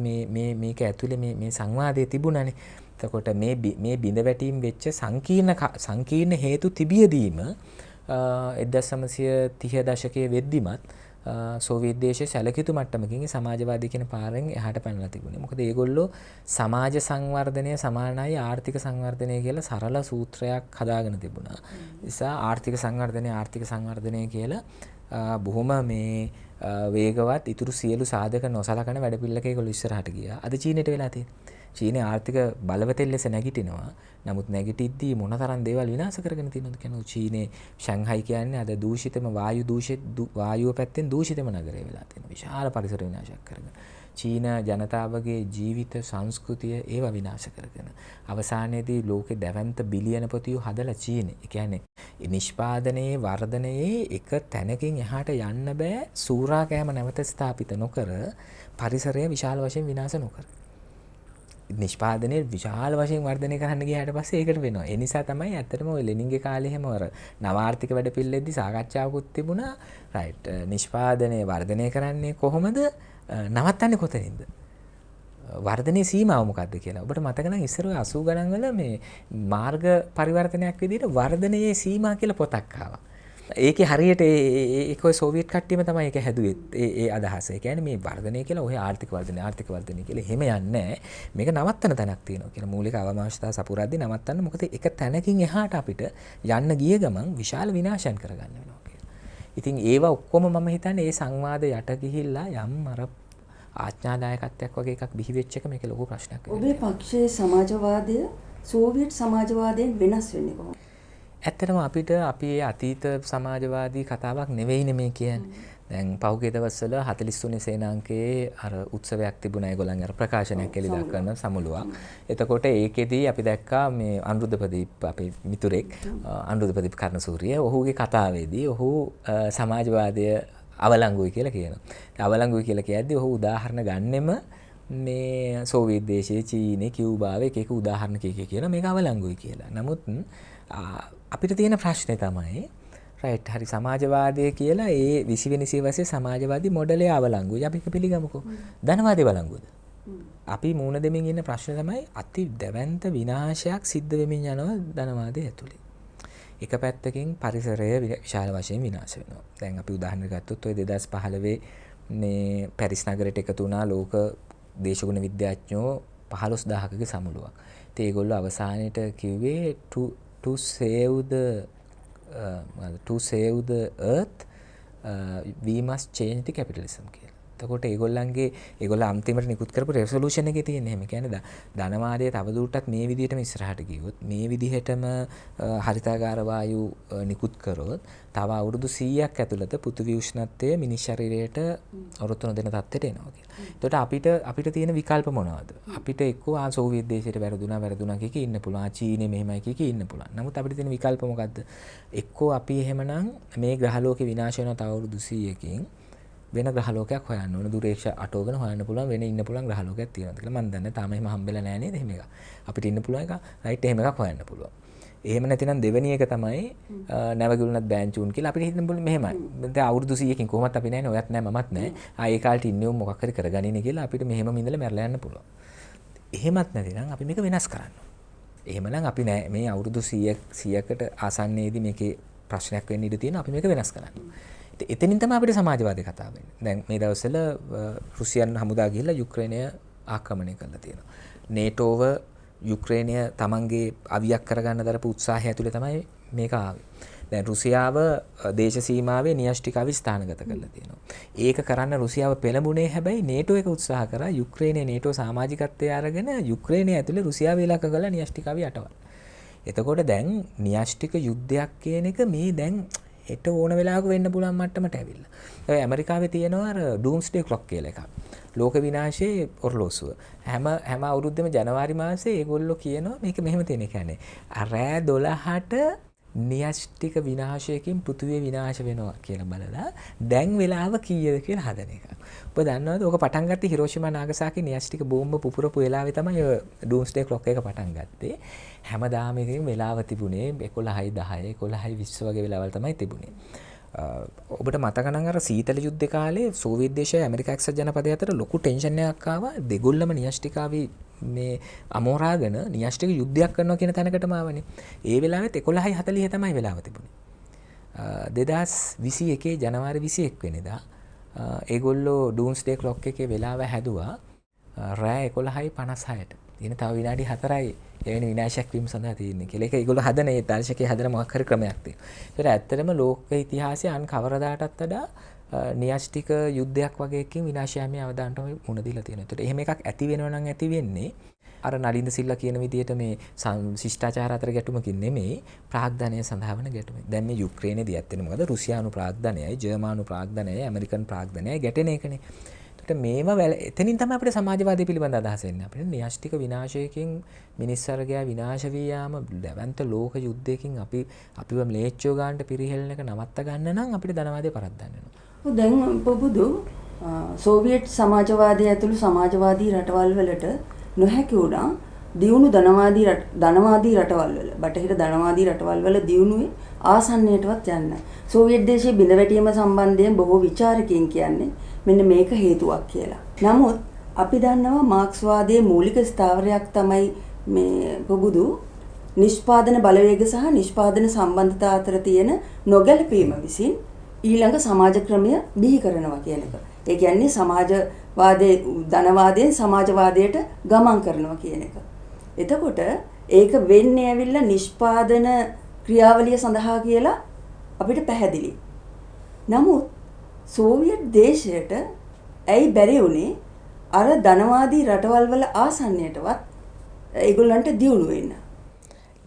මේක ඇතුලේ මේ සංවාදය තිබුණානේ. එතකොට මේ බිඳ වැටීම් වෙච්ච සංකීර්ණ හේතු තිබියදීම 1930 දශකයේ වෙද්දිමත් සෝවියට් දේශයේ සැලකියුතු මට්ටමකින් සමාජවාදී කියන පාරෙන් එහාට පැනලා තිබුණේ. මොකද ඒගොල්ලෝ සමාජ සංවර්ධනය සමානයි ආර්ථික සංවර්ධනය කියලා සරල සූත්‍රයක් හදාගෙන තිබුණා. නිසා ආර්ථික සංවර්ධනය කියලා බොහොම මේ වේගවත් ඉතුරු සියලු සාධක නොසලකන වැඩපිළිවෙලක ඒගොල්ලෝ ඉස්සරහට ගියා. අද චීනයට වෙලා තියෙන්නේ. චීනයේ ආර්ථික බලවතෙල් ලෙස නැගිටිනවා. නමුත් නැගිටිද්දී මොනතරම් දේවල් විනාශ කරගෙන තියෙනවද කියනවා. චීනයේ ෂැන්හයි කියන්නේ අද දූෂිතම වායුව පැත්තෙන් දූෂිතම නගරය වෙලා තියෙනවා. විශාල පරිසර විනාශයක් කරගෙන. චීන ජනතාවගේ ජීවිත සංස්කෘතිය ඒවා විනාශ කරගෙන. අවසානයේදී ලෝකේ දැවැන්ත බිලියනපතියෝ හදලා චීනේ. ඒ කියන්නේ නිෂ්පාදනයේ වර්ධනයේ එක තැනකින් එහාට යන්න බෑ. සූරා කෑම නැවත ස්ථාපිත නොකර පරිසරය විශාල වශයෙන් විනාශ නොකර. නිෂ්පාදනයේ විශාල වශයෙන් වර්ධනය කරන්න ගියාට පස්සේ ඒකට වෙනවා. ඒ නිසා තමයි ඇත්තටම ඔය ලෙනින්ගේ කාලේ හැම වර නවාර්ථික වැඩපිළිවෙලෙද්දී සාකච්ඡාවකුත් තිබුණා. රයිට් නිෂ්පාදනය වර්ධනය කරන්නේ කොහොමද? නවත්තන්නේ කොතනින්ද? වර්ධනයේ සීමාව මොකක්ද කියලා. ඔබට මතක නම් ඉස්සර 80 ගණන් වල මේ මාර්ග පරිවර්තනයක් විදිහට වර්ධනයේ සීමා කියලා පොතක් ආවා. ඒකේ හරියට ඒක ඔය සෝවියට් කට්ටියම තමයි ඒක හැදුවේ. ඒ අදහස. ඒ කියන්නේ මේ වර්ධනය කියලා ඔය ආර්ථික වර්ධනය කියලා එහෙම යන්නේ නැහැ. මේක නවත්තන තැනක් තියෙනවා කියලා මූලික අවශ්‍යතාව සපුරද්දී නවත්තන්න. මොකද එක තැනකින් එහාට අපිට යන්න ගිය ගමන් විශාල විනාශයන් කරගන්න වෙනවා කියලා. ඉතින් ඒවා ඔක්කොම මම හිතන්නේ ඒ සංවාද යට ගිහිල්ලා යම් අර ආඥාදායකත්වයක් වගේ එකක් බිහි වෙච්ච එක මේකේ ලොකු ප්‍රශ්නයක් වෙනවා. ඔබේ පක්ෂයේ සමාජවාදය සෝවියට් සමාජවාදයෙන් වෙනස් වෙන්නේ කොහොමද? ඇත්තටම අපි අතීත සමාජවාදී කතාවක් නෙවෙයිනේ මේ කියන්නේ. දැන් පහුගිය දවස්වල 43 සේනාංකයේ අර උත්සවයක් තිබුණා ඒගොල්ලන් අර ප්‍රකාශනයක් එළිදා කරන සමුළුවක්. එතකොට ඒකෙදී අපි දැක්කා මේ අනුරුද්ධපදීප් අපේ මිතුරෙක් අනුරුද්ධපදීප් කර්ණසූරිය ඔහුගේ කතාවේදී ඔහු සමාජවාදය අවලංගුයි කියලා කියනවා. අවලංගුයි කියලා කියද්දී ඔහු උදාහරණ ගන්නෙම මේ සෝවියට් දේශයේ චීනේ කියුබාවේ එක උදාහරණ කියන මේක අවලංගුයි කියලා. නමුත් අපිට තියෙන ප්‍රශ්නේ තමයි රයිට් හරි සමාජවාදය කියලා ඒ 20 වෙනි සියවසේ සමාජවාදී මොඩලේ අවලංගුයි. අපි ඒක පිළිගමුකෝ. ධනවාදී වලංගුද? අපි මූණ දෙමින් ඉන්න ප්‍රශ්නේ තමයි අති දැවැන්ත විනාශයක් සිද්ධ වෙමින් යනවා ධනවාදයේ ඇතුලේ. එක පැත්තකින් පරිසරය විශාල වශයෙන් විනාශ වෙනවා. දැන් අපි උදාහරණයක් ගත්තොත් ඔය 2015 මේ පැරිස් නගරයට එකතු වුණා ලෝක දේශගුණ විද්‍යාඥයෝ 15000කගේ සමුළුවක්. ඉතින් ඒගොල්ලෝ අවසානයේට කිව්වේ to save the earth we must change the capitalism කියලා. එතකොට ඒගොල්ලෝ අන්තිමට නිකුත් කරපු රෙසොලූෂන් එකේ තියෙන එහෙම කියන්නේ ධනවාදයේ තවදුරටත් මේ විදිහටම ඉස්සරහට ගියොත් මේ විදිහටම හරිතාගාර වායු නිකුත් කරොත් තව අවුරුදු 100ක් ඇතුළත පෘථිවි උෂ්ණත්වය මිනිස් ශරීරයට අවුරුදු 3 දෙන තත්ත්වයට එනවා කියලා. එතකොට අපිට තියෙන විකල්ප මොනවද? අපිට එක්කෝ සෝවියට් දේශයට වැරදුනා කිය ඉන්න පුළුවන්. චීනේ මෙහෙමයි කිය ඉන්න පුළුවන්. නමුත් අපිට තියෙන විකල්ප මොකද්ද? එක්කෝ අපි එහෙමනම් මේ ග්‍රහලෝකේ විනාශ වෙනවා තව අවුරුදු 100කින් වෙන ග්‍රහලෝකයක් හොයන්න ඕන. දුරේක්ෂ අටවගෙන හොයන්න පුළුවන් වෙන ඉන්න පුළුවන් ග්‍රහලෝකයක් තියෙනවද කියලා මම දන්නේ. තාම එහෙම හම්බෙලා නැහැ නේද එහෙම එකක්. අපිට ඉන්න පුළුවන් එක රයිට් එහෙම එකක් හොයන්න පුළුවන්. එහෙම නැතිනම් දෙවෙනි එක තමයි නැවගිලුණත් බෑන්චුන් කියලා අපිට හිතන්න පුළුවන් මෙහෙමයි. දැන් අවුරුදු 100කින් කොහොමත් අපි නැහැනේ ඔයත් නැහැ මමත් නැහැ. ඒ කාලේට ඉන්නේ මොකක් හරි කරගනින්නේ කියලා අපිට මෙහෙම ඉඳලා මැරලා යන්න පුළුවන්. එහෙමත් නැතිනම් අපි මේක වෙනස් කරන්න. එහෙමනම් අපි නෑ මේ අවුරුදු 100කට ආසන්නයේදී මේකේ ප්‍රශ්නයක් වෙන්න ඉඩ තියෙනවා අපි මේක වෙනස් කරන්න. එතනින් තමයි අපිට සමාජවාදී කතාව වෙන්නේ. දැන් මේ දවස්වල රුසියන් හමුදා ගිහිල්ලා යුක්‍රේනය ආක්‍රමණය කරලා තියෙනවා. නේටෝව යුක්‍රේනය තමන්ගේ අවියක් කරගන්න දරපු උත්සාහය ඇතුලේ තමයි මේක ආවේ. දැන් රුසියාව දේශ සීමාවේ න්‍යෂ්ටිකාවි ස්ථානගත කරලා තියෙනවා. ඒක කරන්න රුසියාව පෙළඹුණේ හැබැයි නේටෝ එක උත්සාහ කරා යුක්‍රේනයේ නේටෝ සමාජිකත්වයේ අරගෙන යුක්‍රේනය ඇතුලේ රුසියාව ඉලක්ක කළා න්‍යෂ්ටිකාවි යටවල්. එතකොට දැන් න්‍යෂ්ටික යුද්ධයක් කියන එක මේ දැන් හෙට ඕන වෙලාවක වෙන්න පුළුවන් මට්ටමට ඇවිල්ලා. ඒ ඇමරිකාවේ තියෙනවා අර ඩූම්ස්ඩේ ක්ලොක් කියලා එකක්. ලෝක විනාශයේ ඔරලෝසුව. හැම අවුරුද්දෙම ජනවාරි මාසේ ඒගොල්ලෝ කියනවා මේක මෙහෙම තියෙන. ඒ කියන්නේ රෑ 12ට න්‍යෂ්ටික විනාශයකින් පෘථිවිය විනාශ වෙනවා කියලා බලලා දැන් වෙලාව කීයද කියලා හදන එක. ඔබ දන්නවද? ඕක පටන් ගත්තේ හිරෝෂිමා නාගසාකි න්‍යෂ්ටික බෝම්බ පුපුරපු වෙලාවේ තමයි ඔය ඩූම්ස්ඩේ ක්ලොක් එක පටන් ගත්තේ. හැමදාම ඉතින් වෙලාව තිබුණේ 11යි 10යි 11යි 20 වගේ වෙලාවල් තමයි තිබුණේ. ඔබට මතක නම් අර සීතල යුද්ධ කාලේ සෝවියට් දේශය ඇමරිකා එක්සත් ජනපදය අතර ලොකු ටෙන්ෂන් එකක් ආවා. දෙගොල්ලම න්‍යෂ්ටිකාවි මේ අමෝරාගෙන න්‍යෂ්ටික යුද්ධයක් කරනවා කියන තැනකටම ආවනේ. ඒ වෙලාවෙත් 11:40 තමයි වෙලාව තිබුණේ. 2021 ජනවාරි 21 වෙනිදා ඒගොල්ලෝ ඩූම්ස්ඩේ ක්ලොක් එකේ වෙලාව හැදුවා රෑ 11:56ට. ඉතින් තව විනාඩි 4යි එවැනි විනාශයක් වීම සඳහා තියෙන්නේ කියලා. ඒක ඒගොල්ලෝ හදන ඒ දර්ශකයේ හදන මොකක් හරි ක්‍රමයක් තියෙනවා. ඒතර ඇත්තටම ලෝක ඉතිහාසයේ අන් කවරදාටත් වඩා න්‍යෂ්ටික යුද්ධයක් වගේ එකකින් විනාශයමේ අවදානට මුණ දීලා තියෙනවා. ඒතර එහෙම එකක් ඇති වෙනවා නම් ඇති වෙන්නේ අර නලින්ද සිල්ලා කියන විදිහට මේ ශිෂ්ටාචාර අතර ගැටුමකින් නෙමෙයි ප්‍රාග්ධනය සඳහා වන ගැටුමක්. දැන් මේ යුක්‍රේනයේදී ඇත්තනේ මොකද රුසියානු ප්‍රාග්ධනයයි ජර්මානු ප්‍රාග්ධනයයි ඇමරිකන් ප්‍රාග්ධනයයි ගැටෙන එකනේ. මේම එතනින් තමයි අපිට සමාජවාදය පිළිබඳ අදහස එන්නේ. අපිට න්‍යෂ්ටික විනාශයකින් මිනිස් වර්ගයා විනාශ වී යාම දැවැන්ත ලෝක යුද්ධයකින් අපිව ම්ලේච්ඡෝ ගන්නට පිරිහෙල්න එක නවත්ත ගන්න නම් අපිට ධනවාදය පරද්දන්න වෙනවා. දැන් පොබුදු සෝවියට් සමාජවාදය ඇතුළු සමාජවාදී රටවල් වලට නොහැකි වුණා දියුණු ධනවාදී රටවල් වල බටහිර ධනවාදී රටවල් වල දියුණුවේ ආසන්නයටවත් යන්න. සෝවියට් දේශයේ බිඳ වැටීම සම්බන්ධයෙන් බොහෝ විචාරකයන් කියන්නේ මෙන්න මේක හේතුවක් කියලා. නමුත් අපි දන්නවා මාක්ස්වාදයේ මූලික ස්ථාවරයක් තමයි මේ පොබුදු නිෂ්පාදන බලවේග සහ නිෂ්පාදන සම්බන්ධතා අතර තියෙන නොගැලපීම විසින් ඊළඟ සමාජ ක්‍රමය බිහි කරනවා කියන එක. ඒ කියන්නේ සමාජවාදයේ ධනවාදයෙන් සමාජවාදයට ගමන් කරනවා කියන එක. එතකොට ඒක වෙන්නේ ඇවිල්ලා නිෂ්පාදන ක්‍රියාවලිය සඳහා කියලා අපිට පැහැදිලි. නමුත් සෝවියට් දේශයට ඇයි බැරි වුණේ අර ධනවාදී රටවල් වල ආසන්නයටවත් ඒගොල්ලන්ට දියුණු වෙන්න.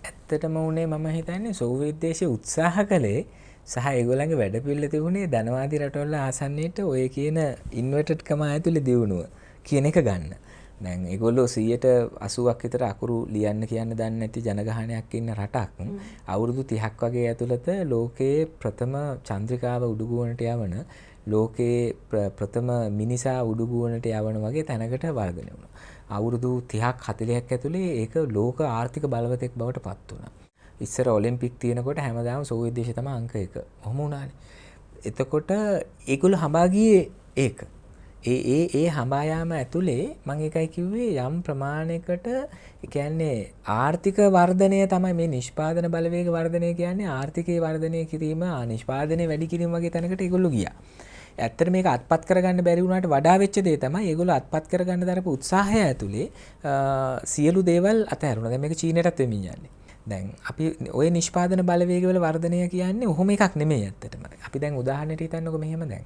ඇත්තටම උනේ මම හිතන්නේ සෝවියට් දේශය උත්සාහ කළේ සහ ඒගොල්ලන්ගේ වැඩපිළිවෙල තිබුණේ ධනවාදී රටවල ආසන්නයට ඔය කියන ඉන්වර්ටඩ් කම ඇතුලේ දියුණුව කියන එක ගන්න. දැන් ඒගොල්ලෝ 80%ක් විතර අකුරු ලියන්න කියන්න දන්නේ නැති ජනගහනයක් ඉන්න රටක් අවුරුදු 30ක් වගේ ඇතුළත ලෝකයේ ප්‍රථම චන්ද්‍රිකාව උඩුගුවනට යවන ලෝකයේ ප්‍රථම මිනිසා උඩුගුවනට යවන වගේ තැනකට වර්ධනය වුණා. අවුරුදු 30ක් 40ක් ඇතුලේ ඒක ලෝක ආර්ථික බලවතෙක් බවට පත් වුණා. ඉස්සර ඔලිම්පික් තියෙනකොට හැමදාම සෝවියට් දේශය තමයි අංක 1. ඔහොම වුණානේ. එතකොට ඒගොල්ලෝ හඹා ගියේ ඒක. ඒ හඹා යාම ඇතුලේ මම ඒකයි කිව්වේ යම් ප්‍රමාණයකට ඒ කියන්නේ ආර්ථික වර්ධනය තමයි මේ නිෂ්පාදන බලවේග වර්ධනය කියන්නේ ආර්ථිකයේ වර්ධනය කිරීම නිෂ්පාදනය වැඩි කිරීම වගේ තැනකට ඒගොල්ලෝ ගියා. ඇත්තට මේක අත්පත් කරගන්න බැරි වුණාට වඩා වෙච්ච දේ තමයි ඒගොල්ලෝ අත්පත් කරගන්න දරපු උත්සාහය ඇතුලේ සියලු දේවල් අතහැරුණා. දැන් මේක චීනයටත් වෙමින් යන්නේ. දැන් අපි ওই නිෂ්පාදන බලවේගවල වර්ධනය කියන්නේ ඔහොම එකක් නෙමෙයි ඇත්තටම. අපි දැන් උදාහරණයක් හිතන්නකො මෙහෙම දැන්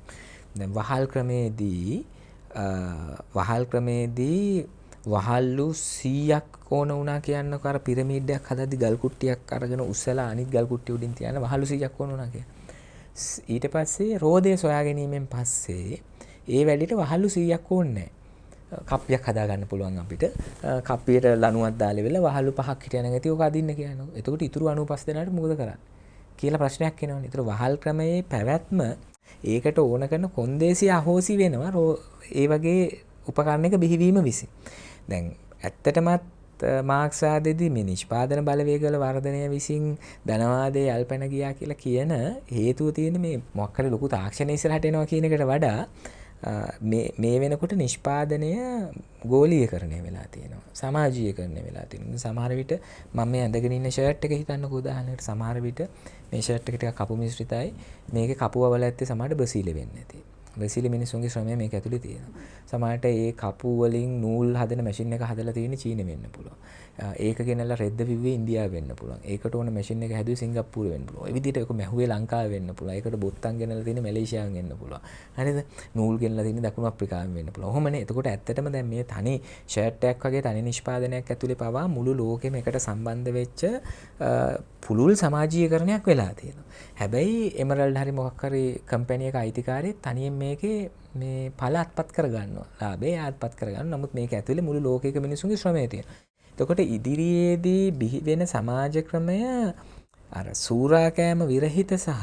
වහල් ක්‍රමේදී වහල්ලු 100ක් ඕන වුණා කියන්නකො අර පිරමීඩයක් හදද්දි ගල් කුට්ටියක් අරගෙන උස්සලා අනිත් ගල් කුට්ටිය උඩින් තියන වහල්ලු 100ක් ඕන වුණා කියලා. ඊට පස්සේ රෝදේ සොයා ගැනීමෙන් පස්සේ ඒ වැඩිට වහල්ලු 100ක් ඕනේ නැහැ. කප්පියක් හදා ගන්න පුළුවන් අපිට. කප්පියට ලණුවක් දාලා වෙලා වහල්ලු 5ක් හිටියනම් ඇති ඔක අදින්න කියනවා. එතකොට ඉතුරු 95 දෙනාට මොකද කරන්නේ? කියලා ප්‍රශ්නයක් එනවනේ. ඒතර වහල් ක්‍රමයේ පැවැත්ම ඒකට ඕන කරන කොන්දේසි අහෝසි වෙනවා ඒ වගේ උපකරණයක බිහිවීම විසින්. දැන් ඇත්තටමත් මාක්ස්වාදයේදී මේ නිෂ්පාදන බලවේගවල වර්ධනය විසින් ධනවාදයේ යල්පැන ගියා කියලා කියන හේතුව තියෙන්නේ මේ මොකක් හරි ලොකු තාක්ෂණය ඉස්සරහට එනවා කියන එකට වඩා මේ වෙනකොට නිෂ්පාදනය ගෝලීයකරණය වෙලා තියෙනවා. සමාජීයකරණය වෙලා තියෙනවා. සමහර විට මම මේ ඇඳගෙන ඉන්න ෂර්ට් එක හිතන්නකෝ උදාහරණයකට සමහර විට මේ ෂර්ට් එක ටිකක් කපු මිශ්‍රිතයි. මේකේ කපුව වල ඇත්තේ සමහරට බ්‍රසීලෙ වෙන්නේ නැති. බ්‍රසීලි මිනිස්සුන්ගේ ශ්‍රමය මේක ඇතුලේ තියෙනවා. සමහරට ඒ කපු වලින් නූල් හදන මැෂින් එක හදලා තියෙන්නේ චීනෙ වෙන්න පුළුවන්. ඒක ගෙනල්ලා රෙද්ද විව්වේ ඉන්දියාව වෙන්න පුළුවන්. ඒකට ඕන මැෂින් එක හැදුවේ සිංගප්පූරු වෙන්න පුළුවන්. ඒ විදිහට ඒක මැහුවේ ලංකාවේ වෙන්න පුළුවන්. ඒකට බොත්තම් ගෙනල්ලා තියෙන්නේ මැලේසියාවෙන් වෙන්න පුළුවන්. හරිද? නූල් ගෙනල්ලා තියෙන්නේ දකුණු අප්‍රිකාවෙන් වෙන්න පුළුවන්. ඔහොමනේ. එතකොට ඇත්තටම දැන් මේ තනි ෂර්ට් එකක් වගේ තනි නිෂ්පාදනයක් ඇතුලේ පවා මුළු ලෝකෙම එකට සම්බන්ධ වෙච්ච පුළුල් සමාජීයකරණයක් වෙලා තියෙනවා. හැබැයි එමරල්ඩ් හරි මොකක් හරි කම්පැනි එක අයිතිකාරයෙක් තනියෙන් මේකේ මේ ඵල අත්පත් කරගන්නවා. ලාභය අත්පත් කරගන්නවා. නමුත් මේක ඇතුලේ මුළු ලෝකයක මිනිසුන්ගේ ශ්‍රමය තියෙනවා. එතකොට ඉදිරියේදී බිහි වෙන සමාජ ක්‍රමය අර සූරාකෑම විරහිත සහ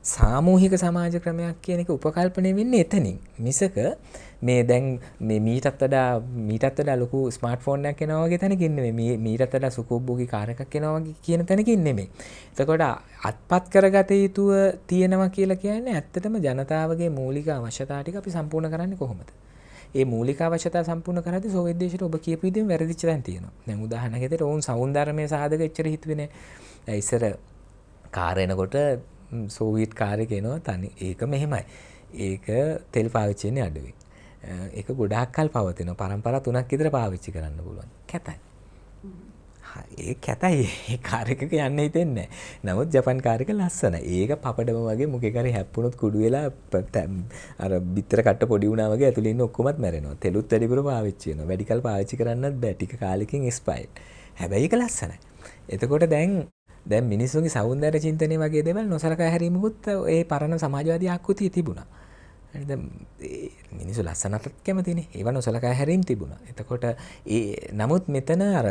සාමූහික සමාජ ක්‍රමයක් කියන එක උපකල්පනය වෙන්නේ එතනින්. මිසක මේ දැන් මේ මීටත් වඩා ලොකු ස්මාර්ට්ෆෝන් එකක් එනවා වගේ තැනකින් නෙමෙයි. මීටත් වඩා සුකෝබ්බෝගේ කාර් එකක් එනවා වගේ කියන තැනකින් නෙමෙයි. එතකොට අත්පත් කරගත යුතුව තියෙනවා කියලා කියන්නේ ඇත්තටම ජනතාවගේ මූලික අවශ්‍යතා ටික අපි සම්පූර්ණ කරන්නේ කොහොමද? ඒ මූලික අවශ්‍යතා සම්පූර්ණ කරද්දී සෝවියට් දේශයට ඔබ කියපු විදිහම වැරදිච්ච තැන් තියෙනවා. දැන් උදාහරණයක් විදිහට ඕන් සෞන්දර්යමය සාධක එච්චර හිතුවේ නෑ. ඉස්සර කාර් එනකොට සෝවියට් කාර් එක එනවා තනි. ඒක මෙහෙමයි. ඒක තෙල් පාවිච්චි වෙන්නේ අඩුවෙන්. ඒක ගොඩාක් කල් පවතිනවා. පරම්පරා 3ක් විතර පාවිච්චි කරන්න පුළුවන්. කැතයි. ඒ කැතයි. ඒ කාර් එකක යන්න හිතෙන්නේ නැහැ. නමුත් ජපන් කාර් එක ලස්සනයි. ඒක පපඩම වගේ මොකෙක් හරි හැප්පුණොත් කුඩු වෙලා අර බිත්තර කට්ට පොඩි වුණා වගේ ඇතුළේ ඉන්න ඔක්කොමත් මැරෙනවා. තෙලුත් වැඩිපුර පාවිච්චි වෙනවා. වැඩි කල් පාවිච්චි කරන්නත් බෑ. ටික කාලෙකින් එක්ස්පයර්ඩ්. හැබැයි ඒක ලස්සනයි. එතකොට දැන් මිනිස්සුන්ගේ සෞන්දර්ය චින්තනය වගේ දේවල් නොසලකා හැරීමකුත් ඒ පරණ සමාජවාදී ආකෘතිය තිබුණා. හරිද? මිනිස්සු ලස්සනටත් කැමතිනේ. ඒව නොසලකා හැරීම් තිබුණා. එතකොට නමුත් මෙතන අර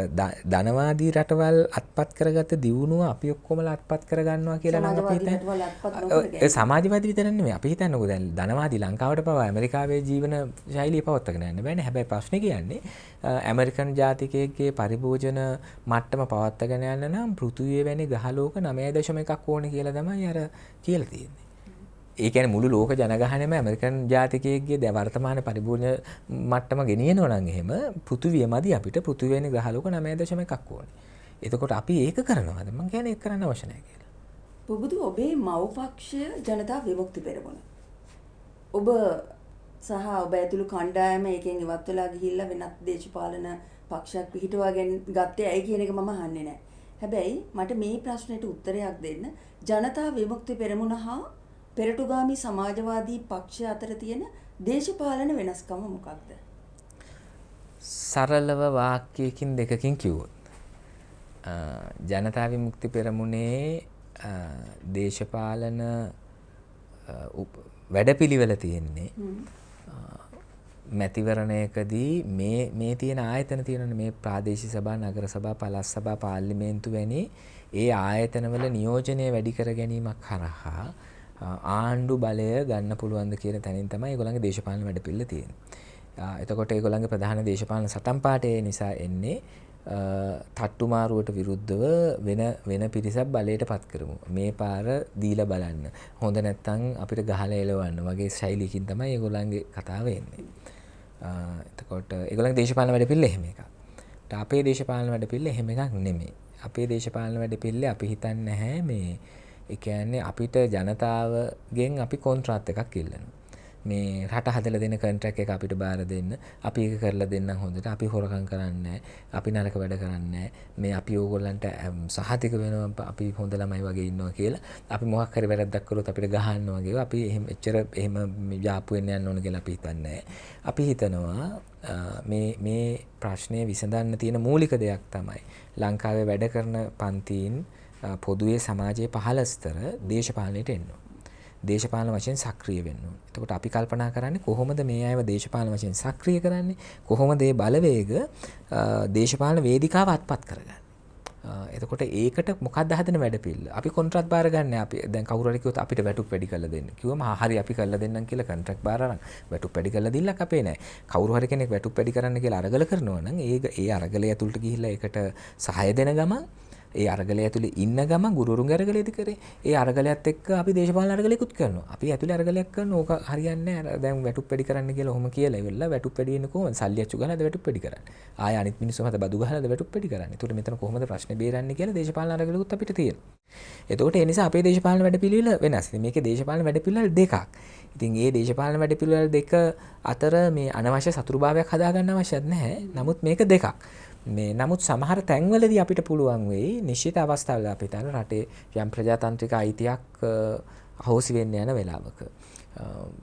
ධනවාදී රටවල් අත්පත් කරගත්ත දියුණුව අපි ඔක්කොමලා අත්පත් කරගන්නවා කියලා නම් අපි හිතන්නේ. සමාජවාදී විතර නෙමෙයි. අපි හිතන්නකෝ දැන් ධනවාදී ලංකාවට පවා ඇමරිකාවේ ජීවන ශෛලිය පවත්වාගෙන යන්න බෑනේ. හැබැයි ප්‍රශ්නේ කියන්නේ ඇමරිකන් ජාතිකයෙක්ගේ පරිභෝජන මට්ටම පවත්වාගෙන යන්න නම් පෘථිවිය වැනි ග්‍රහලෝක 9.1ක් ඕනේ කියලා තමයි අර කියලා තියෙන්නේ. ඒ කියන්නේ මුළු ලෝක ජනගහනයම ඇමරිකන් ජාතිකයෙක්ගේ වර්තමාන පරිභෝජන මට්ටම ගෙනියනවා නම් එහෙම පෘථිවියමදී අපිට පෘථිවිය වෙන ග්‍රහලෝක 9.1ක් ඕනේ. එතකොට අපි ඒක කරනවාද? මම කියන්නේ ඒක කරන්න අවශ්‍ය නැහැ කියලා. පුබුදු ඔබේ මව්පක්ෂය ජනතා විමුක්ති පෙරමුණ. ඔබ සහ ඔබ ඇතුළු කණ්ඩායම එකෙන් ඉවත් වෙලා ගිහිල්ලා වෙනත් දේශපාලන පක්ෂයක් පිහිටුවා ගත්තේ ඇයි කියන එක මම අහන්නේ නැහැ. හැබැයි මට මේ ප්‍රශ්නෙට උත්තරයක් දෙන්න ජනතා විමුක්ති පෙරමුණ හා පෙරටුගාමී සමාජවාදී පක්ෂය අතර තියෙන දේශපාලන වෙනස්කම මොකක්ද? සරලව වාක්‍යයකින් දෙකකින් කිව්වොත් ජනතා විමුක්ති පෙරමුණේ දේශපාලන වැඩපිළිවෙල තියෙන්නේ මැතිවරණයකදී මේ තියෙන ආයතන තියෙනනේ මේ ප්‍රාදේශීය සභා, නගර සභා, පළාත් සභා, පාර්ලිමේන්තු වැනි ඒ ආයතනවල නියෝජනය වැඩි කර ගැනීමක් හරහා ආණ්ඩු බලය ගන්න පුළුවන්ද කියන තැනින් තමයි ඒගොල්ලන්ගේ දේශපාලන වැඩපිළිවෙල තියෙන්නේ. එතකොට ඒගොල්ලන්ගේ ප්‍රධාන දේශපාලන සටන් පාඨය නිසා එන්නේ තට්ටුමාරුවට විරුද්ධව වෙන පිරිසක් බලයට පත් කරමු. මේ පාර දීලා බලන්න. හොඳ නැත්නම් අපිට ගහලා එලවන්න වගේ ශෛලියකින් තමයි ඒගොල්ලන්ගේ කතාව එන්නේ. එතකොට ඒගොල්ලන්ගේ දේශපාලන වැඩපිළිවෙල එහෙම එකක්. අපේ දේශපාලන වැඩපිළිවෙල එහෙම එකක් නෙමෙයි. අපේ දේශපාලන වැඩපිළිවෙල අපි හිතන්නේ නැහැ මේ ඒ කියන්නේ අපිට ජනතාවගෙන් අපි කොන්ත්‍රාත් එකක් ඉල්ලනවා. මේ රට හදලා දෙන කොන්ට්‍රැක්ට් එක අපිට බාර දෙන්න. අපි ඒක කරලා දෙන්නම් හොඳට. අපි හොරකම් කරන්නේ නැහැ. අපි නරක වැඩ කරන්නේ නැහැ. මේ අපි ඕගොල්ලන්ට සහතික වෙනවා අපි හොඳ ළමයි වගේ ඉන්නවා කියලා. අපි මොකක් හරි වැරද්දක් කළොත් අපිට ගහන්න වගේ. අපි එහෙම යාපු වෙන්න යන්න ඕන කියලා අපි හිතන්නේ නැහැ. අපි හිතනවා මේ ප්‍රශ්නය විසඳන්න තියෙන මූලික දෙයක් තමයි ලංකාවේ වැඩ කරන පන්තීන් පොදුවේ සමාජයේ පහළ ස්තර දේශපාලනයට එන්න ඕන. දේශපාලන වශයෙන් සක්‍රිය වෙන්න ඕන. එතකොට අපි කල්පනා කරන්නේ කොහොමද මේ අයව දේශපාලන වශයෙන් සක්‍රිය කරන්නේ? කොහොමද මේ බලවේග දේශපාලන වේදිකාව අත්පත් කරගන්නේ? එතකොට ඒකට මොකක්ද හදන වැඩපිළිවෙල? අපි කොන්ත්‍රාත් බාර ගන්න අපි දැන් කවුරු හරි කිව්වොත් අපිට වැටුප් වැඩි කරලා දෙන්න. කිව්වම හරි අපි කරලා දෙන්නම් කියලා කොන්ත්‍රාත් බාර අරන් වැටුප් වැඩි කරලා දෙන්නක් අපේ නෑ. කවුරු හරි කෙනෙක් වැටුප් වැඩි කරන්න කියලා අරගල කරනවා නම් ඒ අරගලය ඇතුළට ගිහිල්ලා ඒකට සහාය දෙන ගමන් ඒ අරගලය ඇතුලේ ඉන්න ගමන් ගුරුවරුන්ගේ අරගලයද කරේ. ඒ අරගලයත් එක්ක අපි දේශපාලන අරගලයකුත් කරනවා. අපි ඇතුලේ අරගලයක් කරනවා. ඕක හරියන්නේ නැහැ. දැන් වැටුප් වැඩි කරන්න කියලා ඔහොම කියලා ඉවරලා වැටුප් වැඩි වෙන්නේ කොහොමද? සල්ලි අච්චු ගහලාද වැටුප් වැඩි කරන්නේ. ආය අනිත් මිනිස්සු මත බදු ගහලාද වැටුප් වැඩි කරන්නේ. ඒකට මෙතන කොහොමද ප්‍රශ්නේ බේරන්නේ කියලා දේශපාලන අරගලයකුත් අපිට තියෙනවා. එතකොට ඒ නිසා අපේ දේශපාලන වැඩපිළිවෙල වෙනස්. මේකේ දේශපාලන වැඩපිළිවෙල දෙකක්. ඉතින් ඒ දේශපාලන වැඩපිළිවෙල දෙක අතර මේ අනවශ්‍ය සතුරුභාවයක් හදාගන්න අවශ්‍යත් නැහැ. නමුත් මේක දෙකක්. නමුත් සමහර තැන්වලදී අපිට පුළුවන් වෙයි නිශ්චිත අවස්ථාවල අපි හිතන රටේ යම් ප්‍රජාතාන්ත්‍රික අයිතියක් අහෝසි වෙන්න යන වෙලාවක